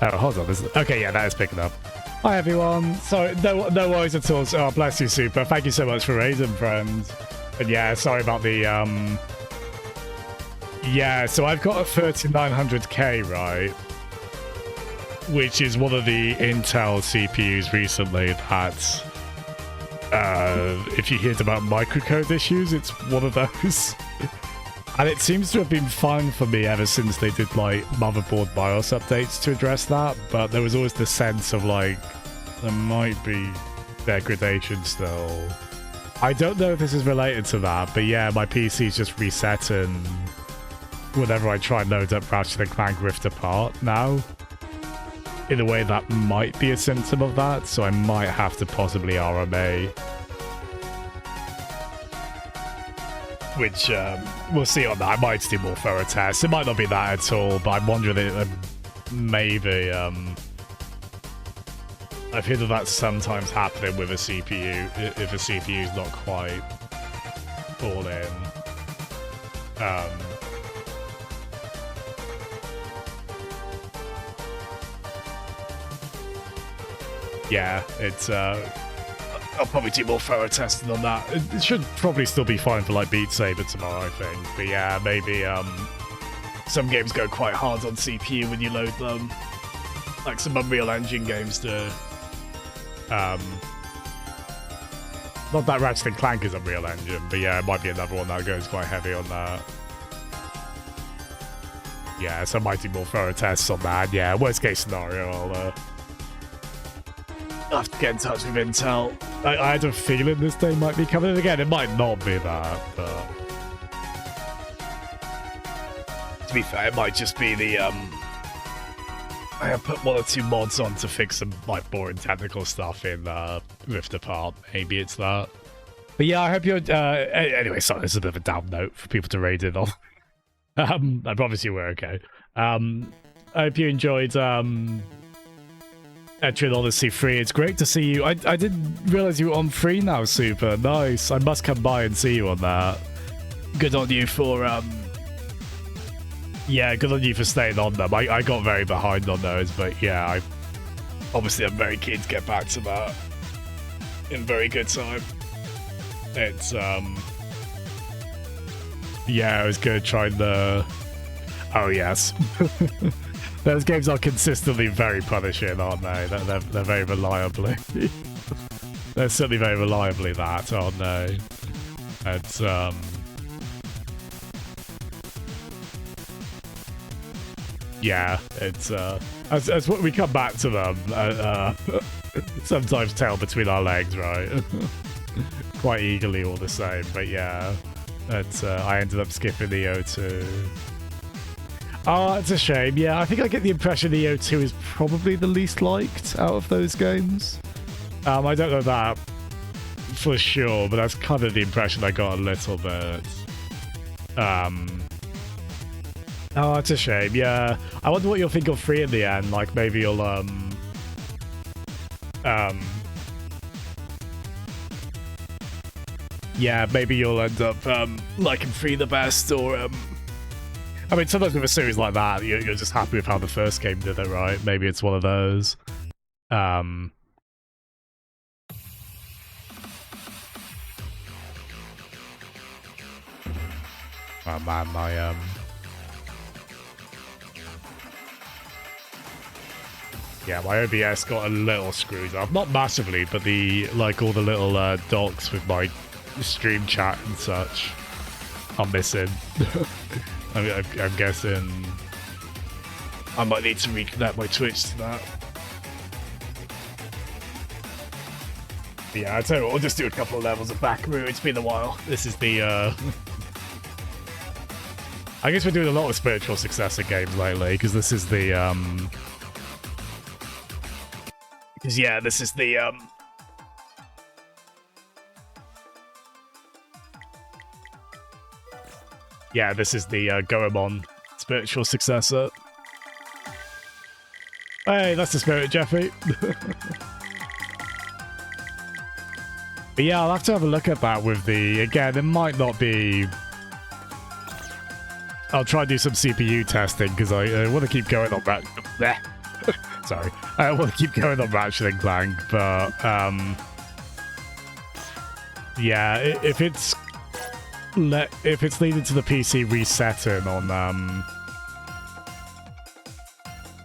Oh, hold on. Okay, yeah, that is picking up. Hi, everyone. Sorry, no worries at all. Oh, bless you, Super. Thank you so much for raising, friend. And yeah, sorry about the, Yeah, so I've got a 3900K, right? Which is one of the Intel CPUs recently that... if you heard about microcode issues, it's one of those. And it seems to have been fine for me ever since they did, like, motherboard BIOS updates to address that, but there was always the sense of, like, there might be degradation still. I don't know if this is related to that, but yeah, my PC's just resetting whenever I try and load up Ratchet & Clank Rift Apart now. In a way that might be a symptom of that, so I might have to possibly RMA. Which, we'll see on that. I might do more thorough tests. It might not be that at all, but I'm wondering if maybe, I've heard of that sometimes happening with a CPU, if a CPU is not quite all in. Yeah, it's, I'll probably do more thorough testing on that. It should probably still be fine for, like, Beat Saber tomorrow, I think. But yeah, maybe, some games go quite hard on CPU when you load them. Like some Unreal Engine games do. Not that Ratchet & Clank is Unreal Engine, but yeah, it might be another one that goes quite heavy on that. Yeah, so I might do more thorough tests on that. Yeah, worst case scenario, I'll have to get in touch with Intel. I had a feeling this day might be coming in again. It might not be that, but... To be fair, it might just be the, I have put 1 or 2 mods on to fix some, like, boring technical stuff in, Rift Apart. Maybe it's that. But yeah, I hope you're, anyway, sorry, this is a bit of a down note for people to raid in on. I promise you we're okay. I hope you enjoyed, Etrian Odyssey 3. It's great to see you. I didn't realize you were on 3 now, Super. Nice. I must come by and see you on that. Good on you for, yeah, good on you for staying on them. I got very behind on those, but yeah, I'm very keen to get back to that in very good time. It's, yeah, it was good trying the... Oh, yes. Those games are consistently very punishing, aren't they? They're very reliably. They're certainly very reliably that, aren't they? It's, yeah, it's, as we come back to them, sometimes tail between our legs, right? Quite eagerly all the same, but yeah. It's, I ended up skipping the O2. Oh, it's a shame. Yeah, I think I get the impression the O2 is probably the least liked out of those games. I don't know that for sure, but that's kind of the impression I got a little bit. Oh, it's a shame. Yeah, I wonder what you'll think of 3 in the end. Like maybe you'll yeah, maybe you'll end up liking 3 the best, or I mean, sometimes with a series like that, you're just happy with how the first game did it, right? Maybe it's one of those. Oh man, my yeah, my OBS got a little screwed up. Not massively, but all the little docs with my stream chat and such are missing. I'm guessing I might need to reconnect my Twitch to that. But yeah, I tell you what, we'll just do a couple of levels of Backaroo. It's been a while. This is the I guess we're doing a lot of spiritual successor games lately, because this is the because yeah, this is the yeah, this is the Goemon spiritual successor. Hey, that's the spirit, Jeffrey. But yeah, I'll have to have a look at that with the... Again, it might not be... I'll try and do some CPU testing, because I want to keep going on that... Sorry. I want to keep going on Ratchet & Clank, but... yeah, if it's leading to the PC resetting on...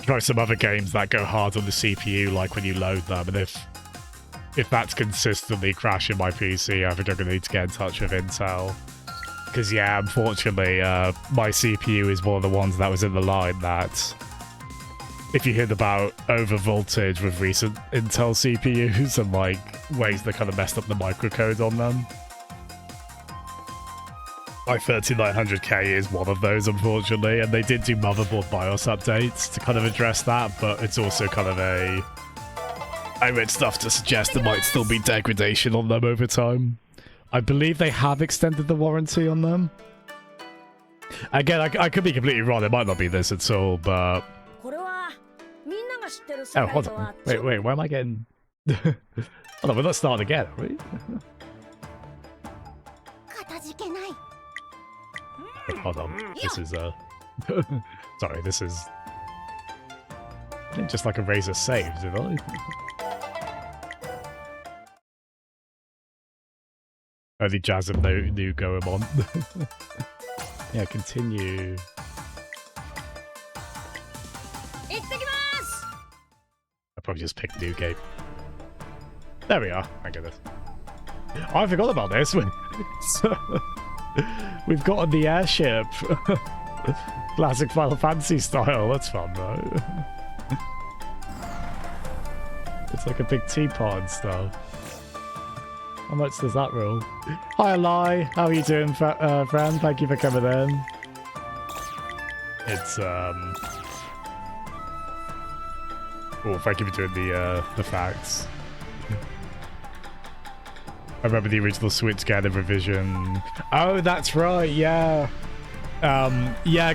try some other games that go hard on the CPU, like when you load them, and if that's consistently crashing my PC, I think I'm going to need to get in touch with Intel. Because, yeah, unfortunately, my CPU is one of the ones that was in the line that, if you heard about over-voltage with recent Intel CPUs and, like, ways they kind of messed up the microcode on them, my 3900K is one of those, unfortunately, and they did do motherboard BIOS updates to kind of address that, but it's also kind of a... I read stuff to suggest there might still be degradation on them over time. I believe they have extended the warranty on them. Again, I could be completely wrong, it might not be this at all, but... Oh, hold on. Wait, where am I getting... Hold on, we're not starting again, are we? Wait, hold on. This is, sorry, this is... just like a razor save, did I? Only Jazz and new Goemon. Yeah, continue. I probably just picked new game. There we are. I get it. Oh, I forgot about this. We've got the airship. Classic Final Fantasy style. That's fun, though. It's like a big teapot and stuff. How much does that roll? Hi, Eli. How are you doing, friend? Thank you for coming in. It's, oh, thank you for doing the facts. I remember the original Switch getting a revision. Oh, that's right, yeah. Yeah,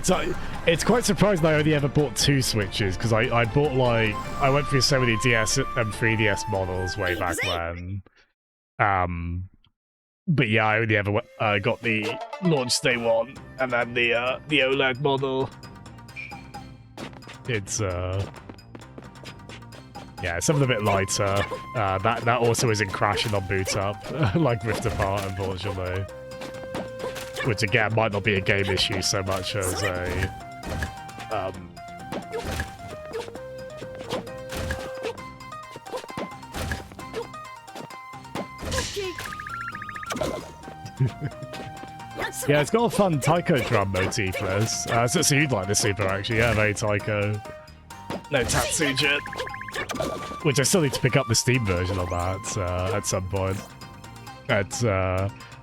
it's quite surprising I only ever bought 2 Switches, because I bought, like... I went through so many DS and 3DS models way back when. But yeah, I only ever got the launch day one, and then the OLED model. It's yeah, something a bit lighter. That also isn't crashing on boot up like Rift Apart, unfortunately. Which again might not be a game issue so much as a yeah, it's got a fun Taiko drum motif, Liz. So you'd like this super, actually. Yeah, very Taiko. No Tatsujin. Which I still need to pick up the Steam version of that at some point. But,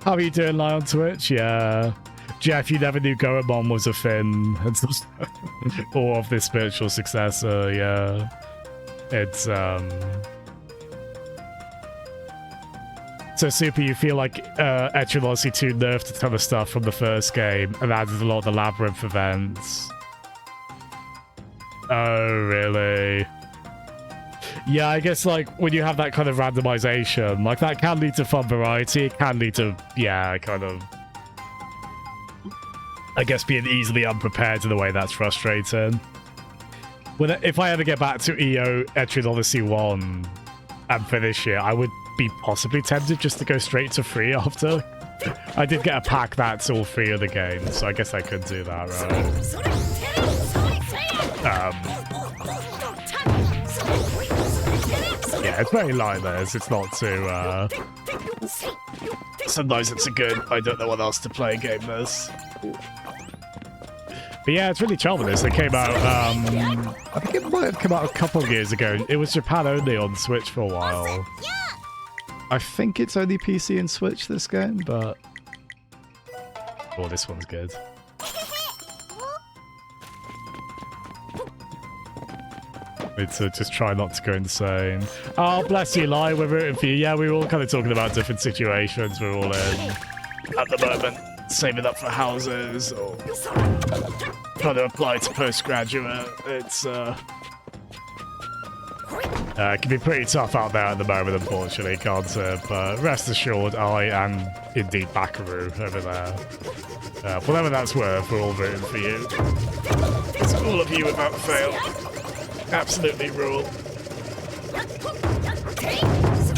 how are you doing, Live on Twitch? Yeah. Jeff, you never knew Goemon was a thing. Or of this spiritual successor, yeah. It's, So, Super, you feel like Echelon 2 nerfed a ton of stuff from the first game and added a lot of the Labyrinth events. Oh, really? Yeah, I guess like when you have that kind of randomization, like that can lead to fun variety. It can lead to, yeah, kind of, I guess, being easily unprepared in a way that's frustrating. If I ever get back to EO Etrian Odyssey 1 and finish it, I would be possibly tempted just to go straight to free after. I did get a pack that's all free of the games, so I guess I could do that, right? Yeah, it's very lightless. It's not too, sometimes it's a good, I don't know what else to play game this. But yeah, it's really charming this. It came out, I think it might have come out a couple of years ago. It was Japan only on Switch for a while. I think it's only PC and Switch, this game, but... Oh, this one's good. Need to just try not to go insane. Oh, bless you, Lai. We're rooting for you. Yeah, we were all kind of talking about different situations we're all in at the moment. Saving up for houses or trying to apply to postgraduate. It's it can be pretty tough out there at the moment, unfortunately, can't it? But rest assured, I and indeed Bakaru over there. Whatever that's worth, we're all rooting for you. It's all of you without fail. Absolutely rule.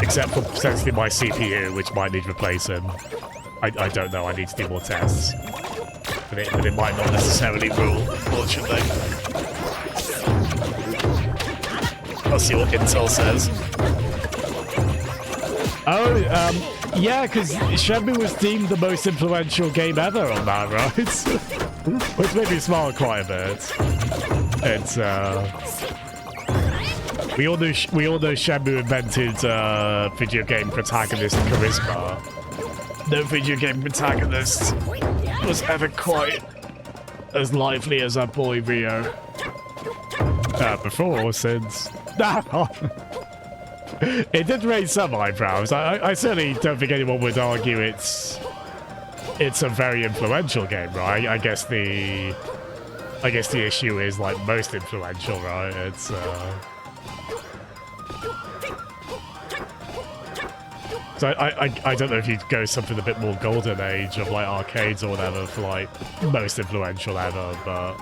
Except for potentially my CPU, which might need replacing. I don't know, I need to do more tests. But it might not necessarily rule, unfortunately. I'll see what Intel says. Oh, yeah, because Shenmue was deemed the most influential game ever on that, right? Which made me smile quite a bit. It's, we all know Shenmue invented video game protagonist charisma. No video game protagonist was ever quite as lively as our boy Rio. Before or since. It did raise some eyebrows. I certainly don't think anyone would argue it's a very influential game, right? I guess the issue is like most influential, right? It's so I don't know if you'd go something a bit more golden age of like arcades or whatever for like most influential ever, but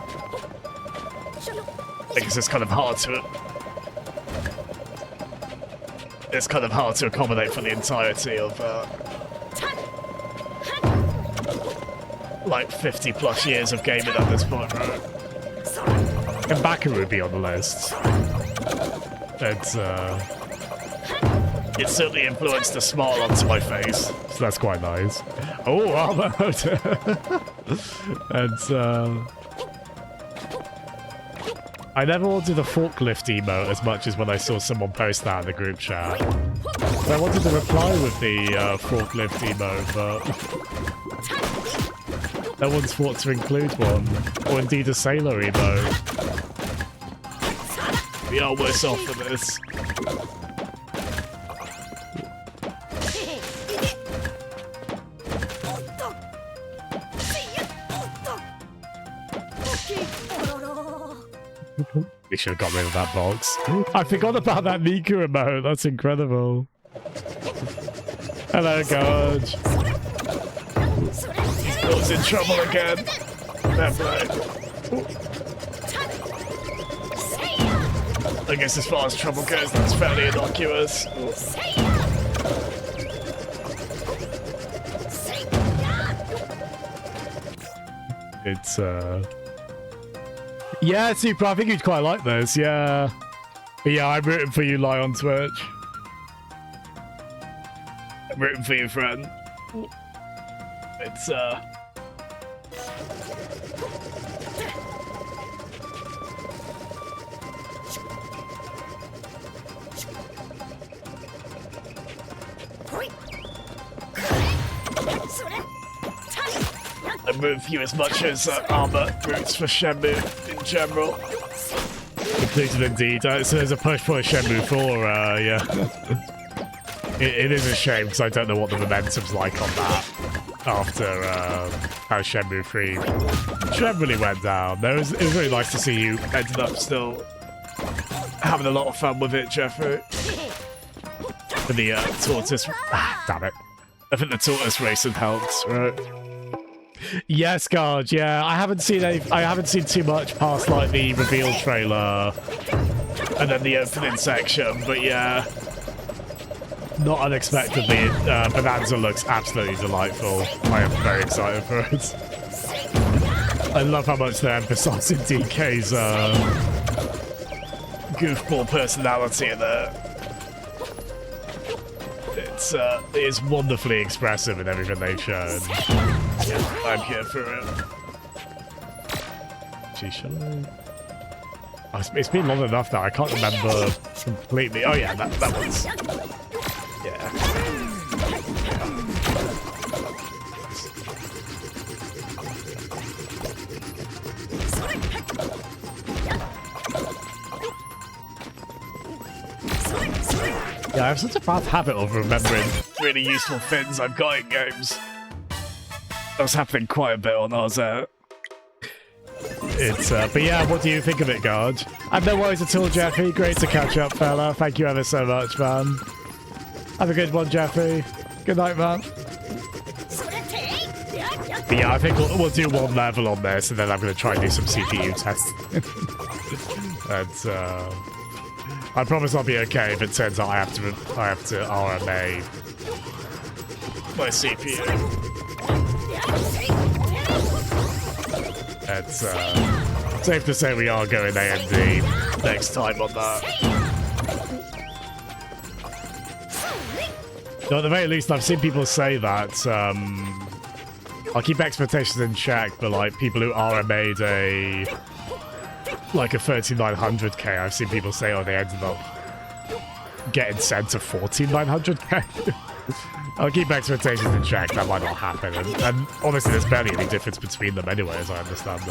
I guess it's kind of hard to accommodate for the entirety of like 50 plus years of gaming at this point, right? And Bakaru would be on the list. It certainly influenced a smile onto my face, so that's quite nice. Oh, armor! And I never wanted a forklift emote as much as when I saw someone post that in the group chat. So I wanted to reply with the forklift emote, but no one's thought to include one, or indeed a sailor emote. We are worse off for this. We should have got rid of that box. I forgot about that Miku emote. That's incredible. Hello, Gorge. He's in trouble again. Fair play. I guess as far as trouble goes, that's fairly innocuous. It's, yeah, Super, I think you'd quite like this, yeah. But yeah, I'm rooting for you, Lai, on Twitch. I'm rooting for you, friend. It's, I'm rooting for you as much as Armor roots for Shenmue in general. Included indeed. So there's a push for Shenmue 4, yeah. It is a shame because I don't know what the momentum's like on that after how Shenmue 3 generally went down. It was really nice to see you ended up still having a lot of fun with it, Jeffrey. For the tortoise. Damn it. I think the tortoise racing helps, right? Yes, God. Yeah, I haven't seen too much past like the reveal trailer and then the opening section, but yeah, not unexpectedly, Bonanza looks absolutely delightful. I am very excited for it. I love how much they're emphasizing DK's goofball personality in there. It is wonderfully expressive in everything they've shown. Yeah, I'm here for it. Gee, shall I? Oh, it's been long enough now, I can't remember completely. Oh yeah, that one's... Yeah. Yeah, I have such a bad habit of remembering really useful things I've got in games. That was happening quite a bit when I was out. But yeah, what do you think of it, Guard? And no worries at all, Jeffy. Great to catch up, fella. Thank you ever so much, man. Have a good one, Jeffy. Good night, man. But yeah, I think we'll do one level on this, and then I'm going to try and do some CPU tests. And I promise I'll be okay if it turns out I have to RMA my CPU. It's safe to say we are going AMD next time on that. So at the very least, I've seen people say that. I'll keep expectations in check, but like people who RMA'd a 3900K, I've seen people say, oh, they ended up getting sent to 14900K. I'll keep expectations in check, that might not happen. And honestly, there's barely any difference between them anyway, as I understand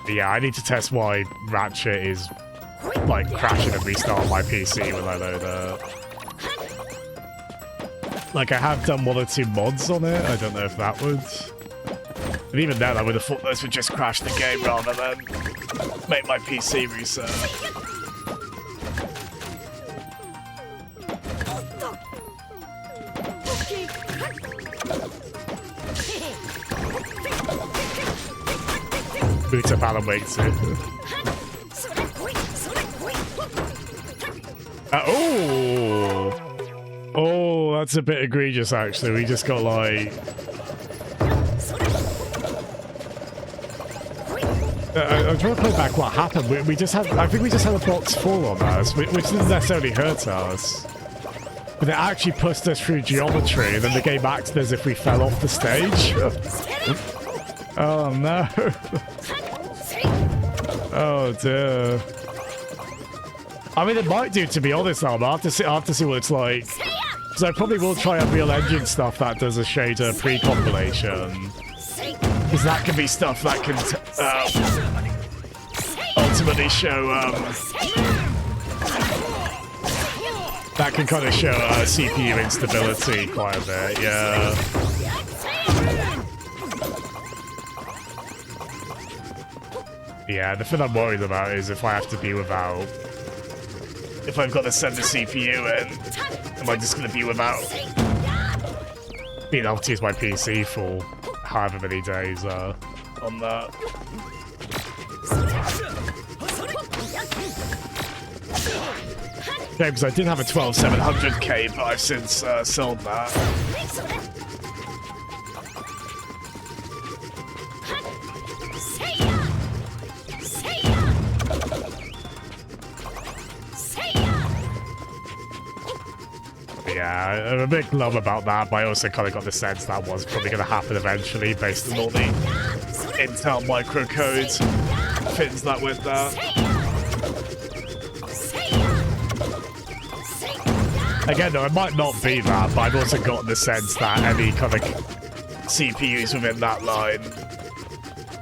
but yeah, I need to test why Ratchet is like crashing and restarting my PC when I load it. Like, I have done 1 or 2 mods on it, I don't know if that would... And even then, I would have thought those would just crash the game rather than make my PC reset. Boot up Alan Wake 2. Oh, that's a bit egregious, actually. We just got, like... I'm trying to play back what happened. We just had... I think we just had a box fall on us, which didn't necessarily hurt us. But it actually pushed us through geometry, and then the game acted as if we fell off the stage. Oh, no. Oh, dear. I mean, it might do, to be honest, I'll have to see what it's like. Because I probably will try Unreal Engine stuff that does a shader pre-compilation. Because that can be stuff that can ultimately show... that can kind of show CPU instability quite a bit, yeah. Yeah, the thing I'm worried about is if I have to be without... If I've got to send the CPU in, am I just going to be without being able to use my PC for however many days on that? Yeah, because I did have a 12700K, but I've since sold that. Yeah, I'm a bit glum about that, but I also kind of got the sense that was probably going to happen eventually based on all the Intel microcode things that went there. Again, though, it might not be that, but I've also gotten the sense that any kind of CPUs within that line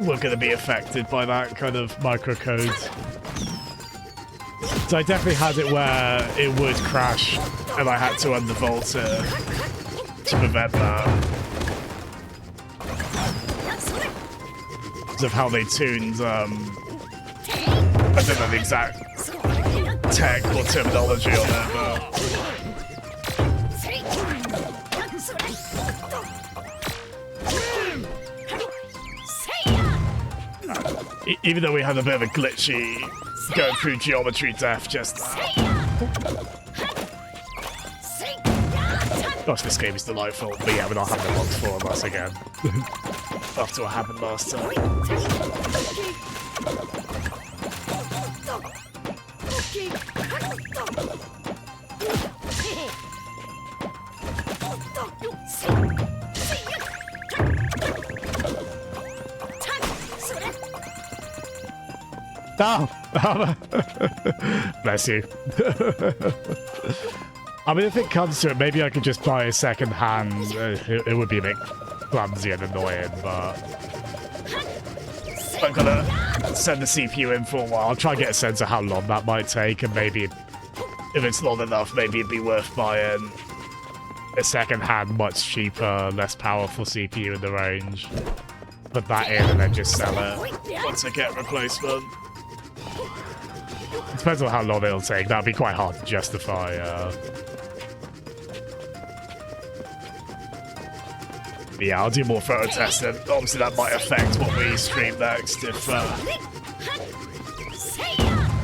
were going to be affected by that kind of microcode. So I definitely had it where it would crash and I had to undervolt it to prevent that. of how they tuned, I don't know the exact tech or terminology on it, but... Even though we had a bit of a glitchy going through geometry death just now. Gosh, this game is delightful, but yeah, we're not having a box 4 on us again. After what happened last time. Oh! Bless you. I mean, if it comes to it, maybe I could just buy a second hand. It would be a bit clumsy and annoying, but I'm gonna send the CPU in for a while. I'll try and get a sense of how long that might take, and maybe if it's long enough, maybe it'd be worth buying a second hand, much cheaper, less powerful CPU in the range. Put that in and then just sell it once I get a replacement. It depends on how long it'll take. That'd be quite hard to justify. Yeah, I'll do more photo testing. Obviously, that might affect what we stream next. If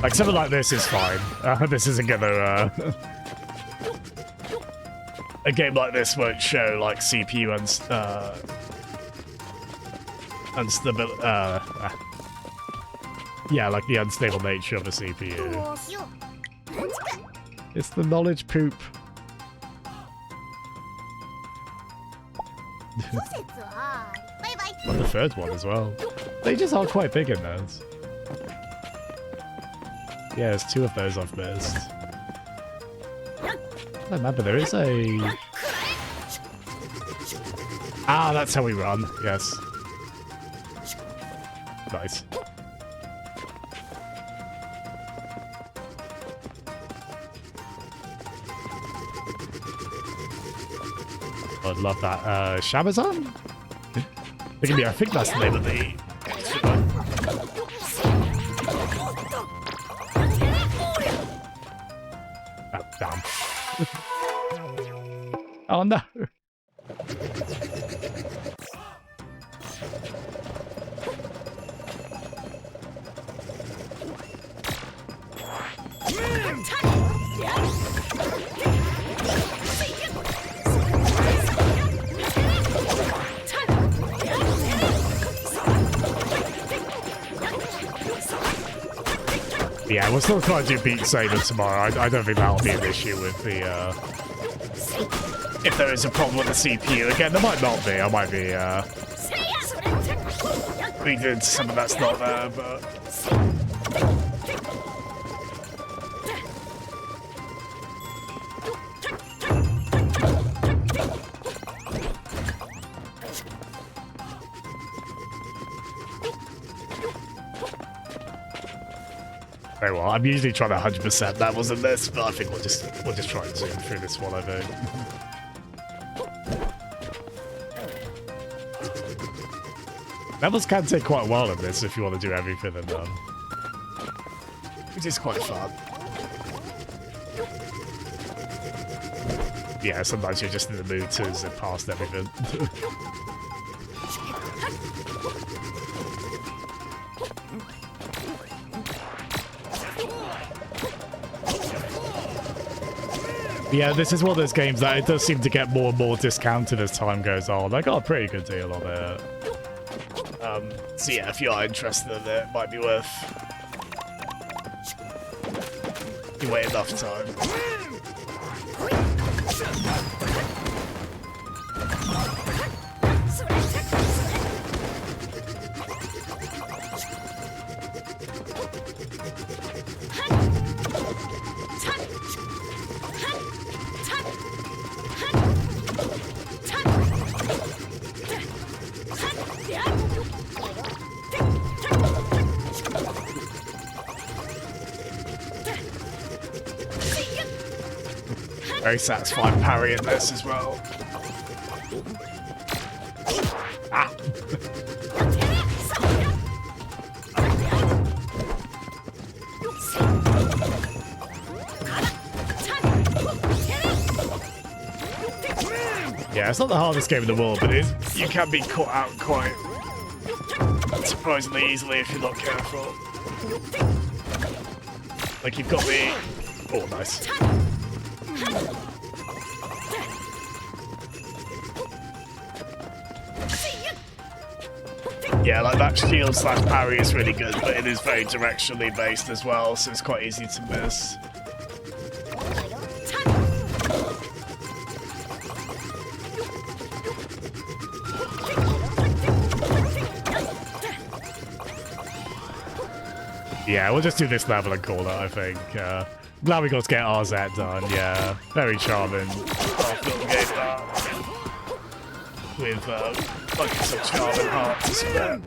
like something like this is fine. This isn't gonna. A game like this won't show like CPU unstable. Yeah, like the unstable nature of a CPU. It's the knowledge poop. Well, the third one as well. They just are quite big in those. Yeah, there's 2 of those I've missed. I don't remember, there is a... Ah, that's how we run, yes. Nice. I'd love that. Shabazan? I think that's the name of the... Oh, damn. Oh, no. Yeah, we'll still try to do Beat Saber tomorrow. I don't think that'll be an issue with the, if there is a problem with the CPU. Again, there might not be. I might be, reading something that's not there, but... Very well. I'm usually trying to 100% levels in this, but I think we'll just try and zoom through this one, I think. Levels can take quite a while in this if you want to do everything in them, which is quite fun. Yeah, sometimes you're just in the mood to zip past everything. Yeah, this is one of those games that it does seem to get more and more discounted as time goes on. I got a pretty good deal on it. So yeah, if you are interested in it, it might be worth you wait enough time. Very satisfying parry in this as well. Ah. it's not the hardest game in the world, but you can be caught out quite surprisingly easily if you're not careful. Like you've got the... Oh, nice. Yeah, like that shield slash parry is really good, but it is very directionally based as well, so it's quite easy to miss. Yeah, we'll just do this level and call it, I think. Glad we got to get RZ done, yeah. Very charming. With fucking some charming heart to spare.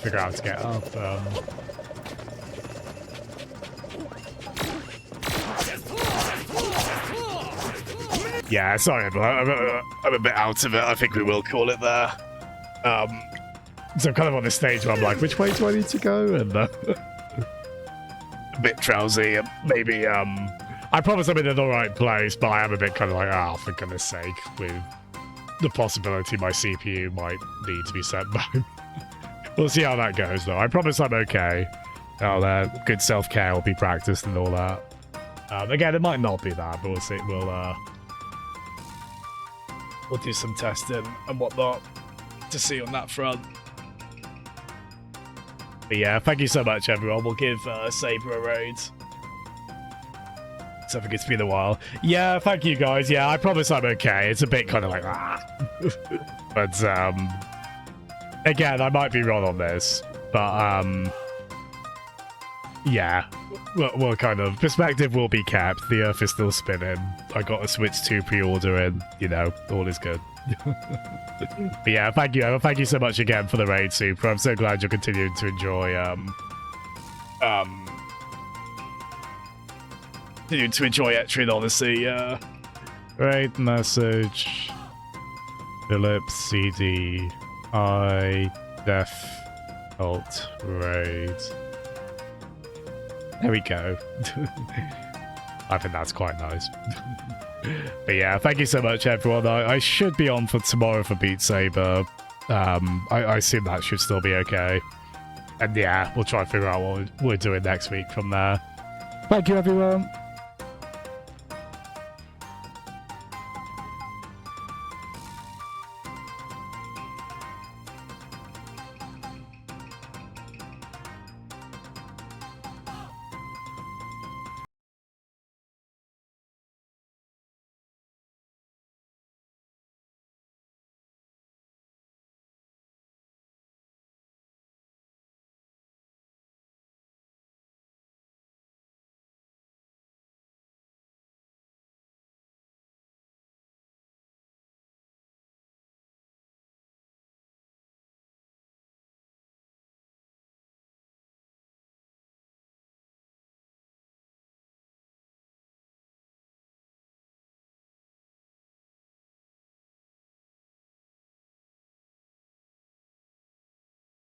Figure out how to get up. Yeah, sorry, but I'm a bit out of it. I think we will call it there. So I'm kind of on this stage where I'm like, which way do I need to go? And a bit drowsy. Maybe I promise I'm in the right place, but I am a bit kind of like, oh, for goodness sake, with the possibility my CPU might need to be sent back. We'll see how that goes, though. I promise I'm okay. Good self-care will be practiced and all that. Again, it might not be that, but we'll see. We'll do some testing and whatnot to see on that front. But yeah, thank you so much, everyone. We'll give Saber a raid. So I think it's been a while. Yeah, thank you, guys. Yeah, I promise I'm okay. It's a bit kind of like, But, again, I might be wrong on this. But, yeah. We'll kind of... Perspective will be kept. The Earth is still spinning. I got a Switch 2 pre-order in. You know, all is good. But yeah, thank you. Thank you so much again for the raid, Super. I'm so glad you're continuing to enjoy, continuing to enjoy Etrian Odyssey, yeah. Raid message. Philip CD. I def alt raid. There we go. I think that's quite nice. But yeah, thank you so much, everyone. I should be on for tomorrow for Beat Saber. I assume that should still be okay. And yeah, we'll try and figure out what we're doing next week from there. Thank you, everyone.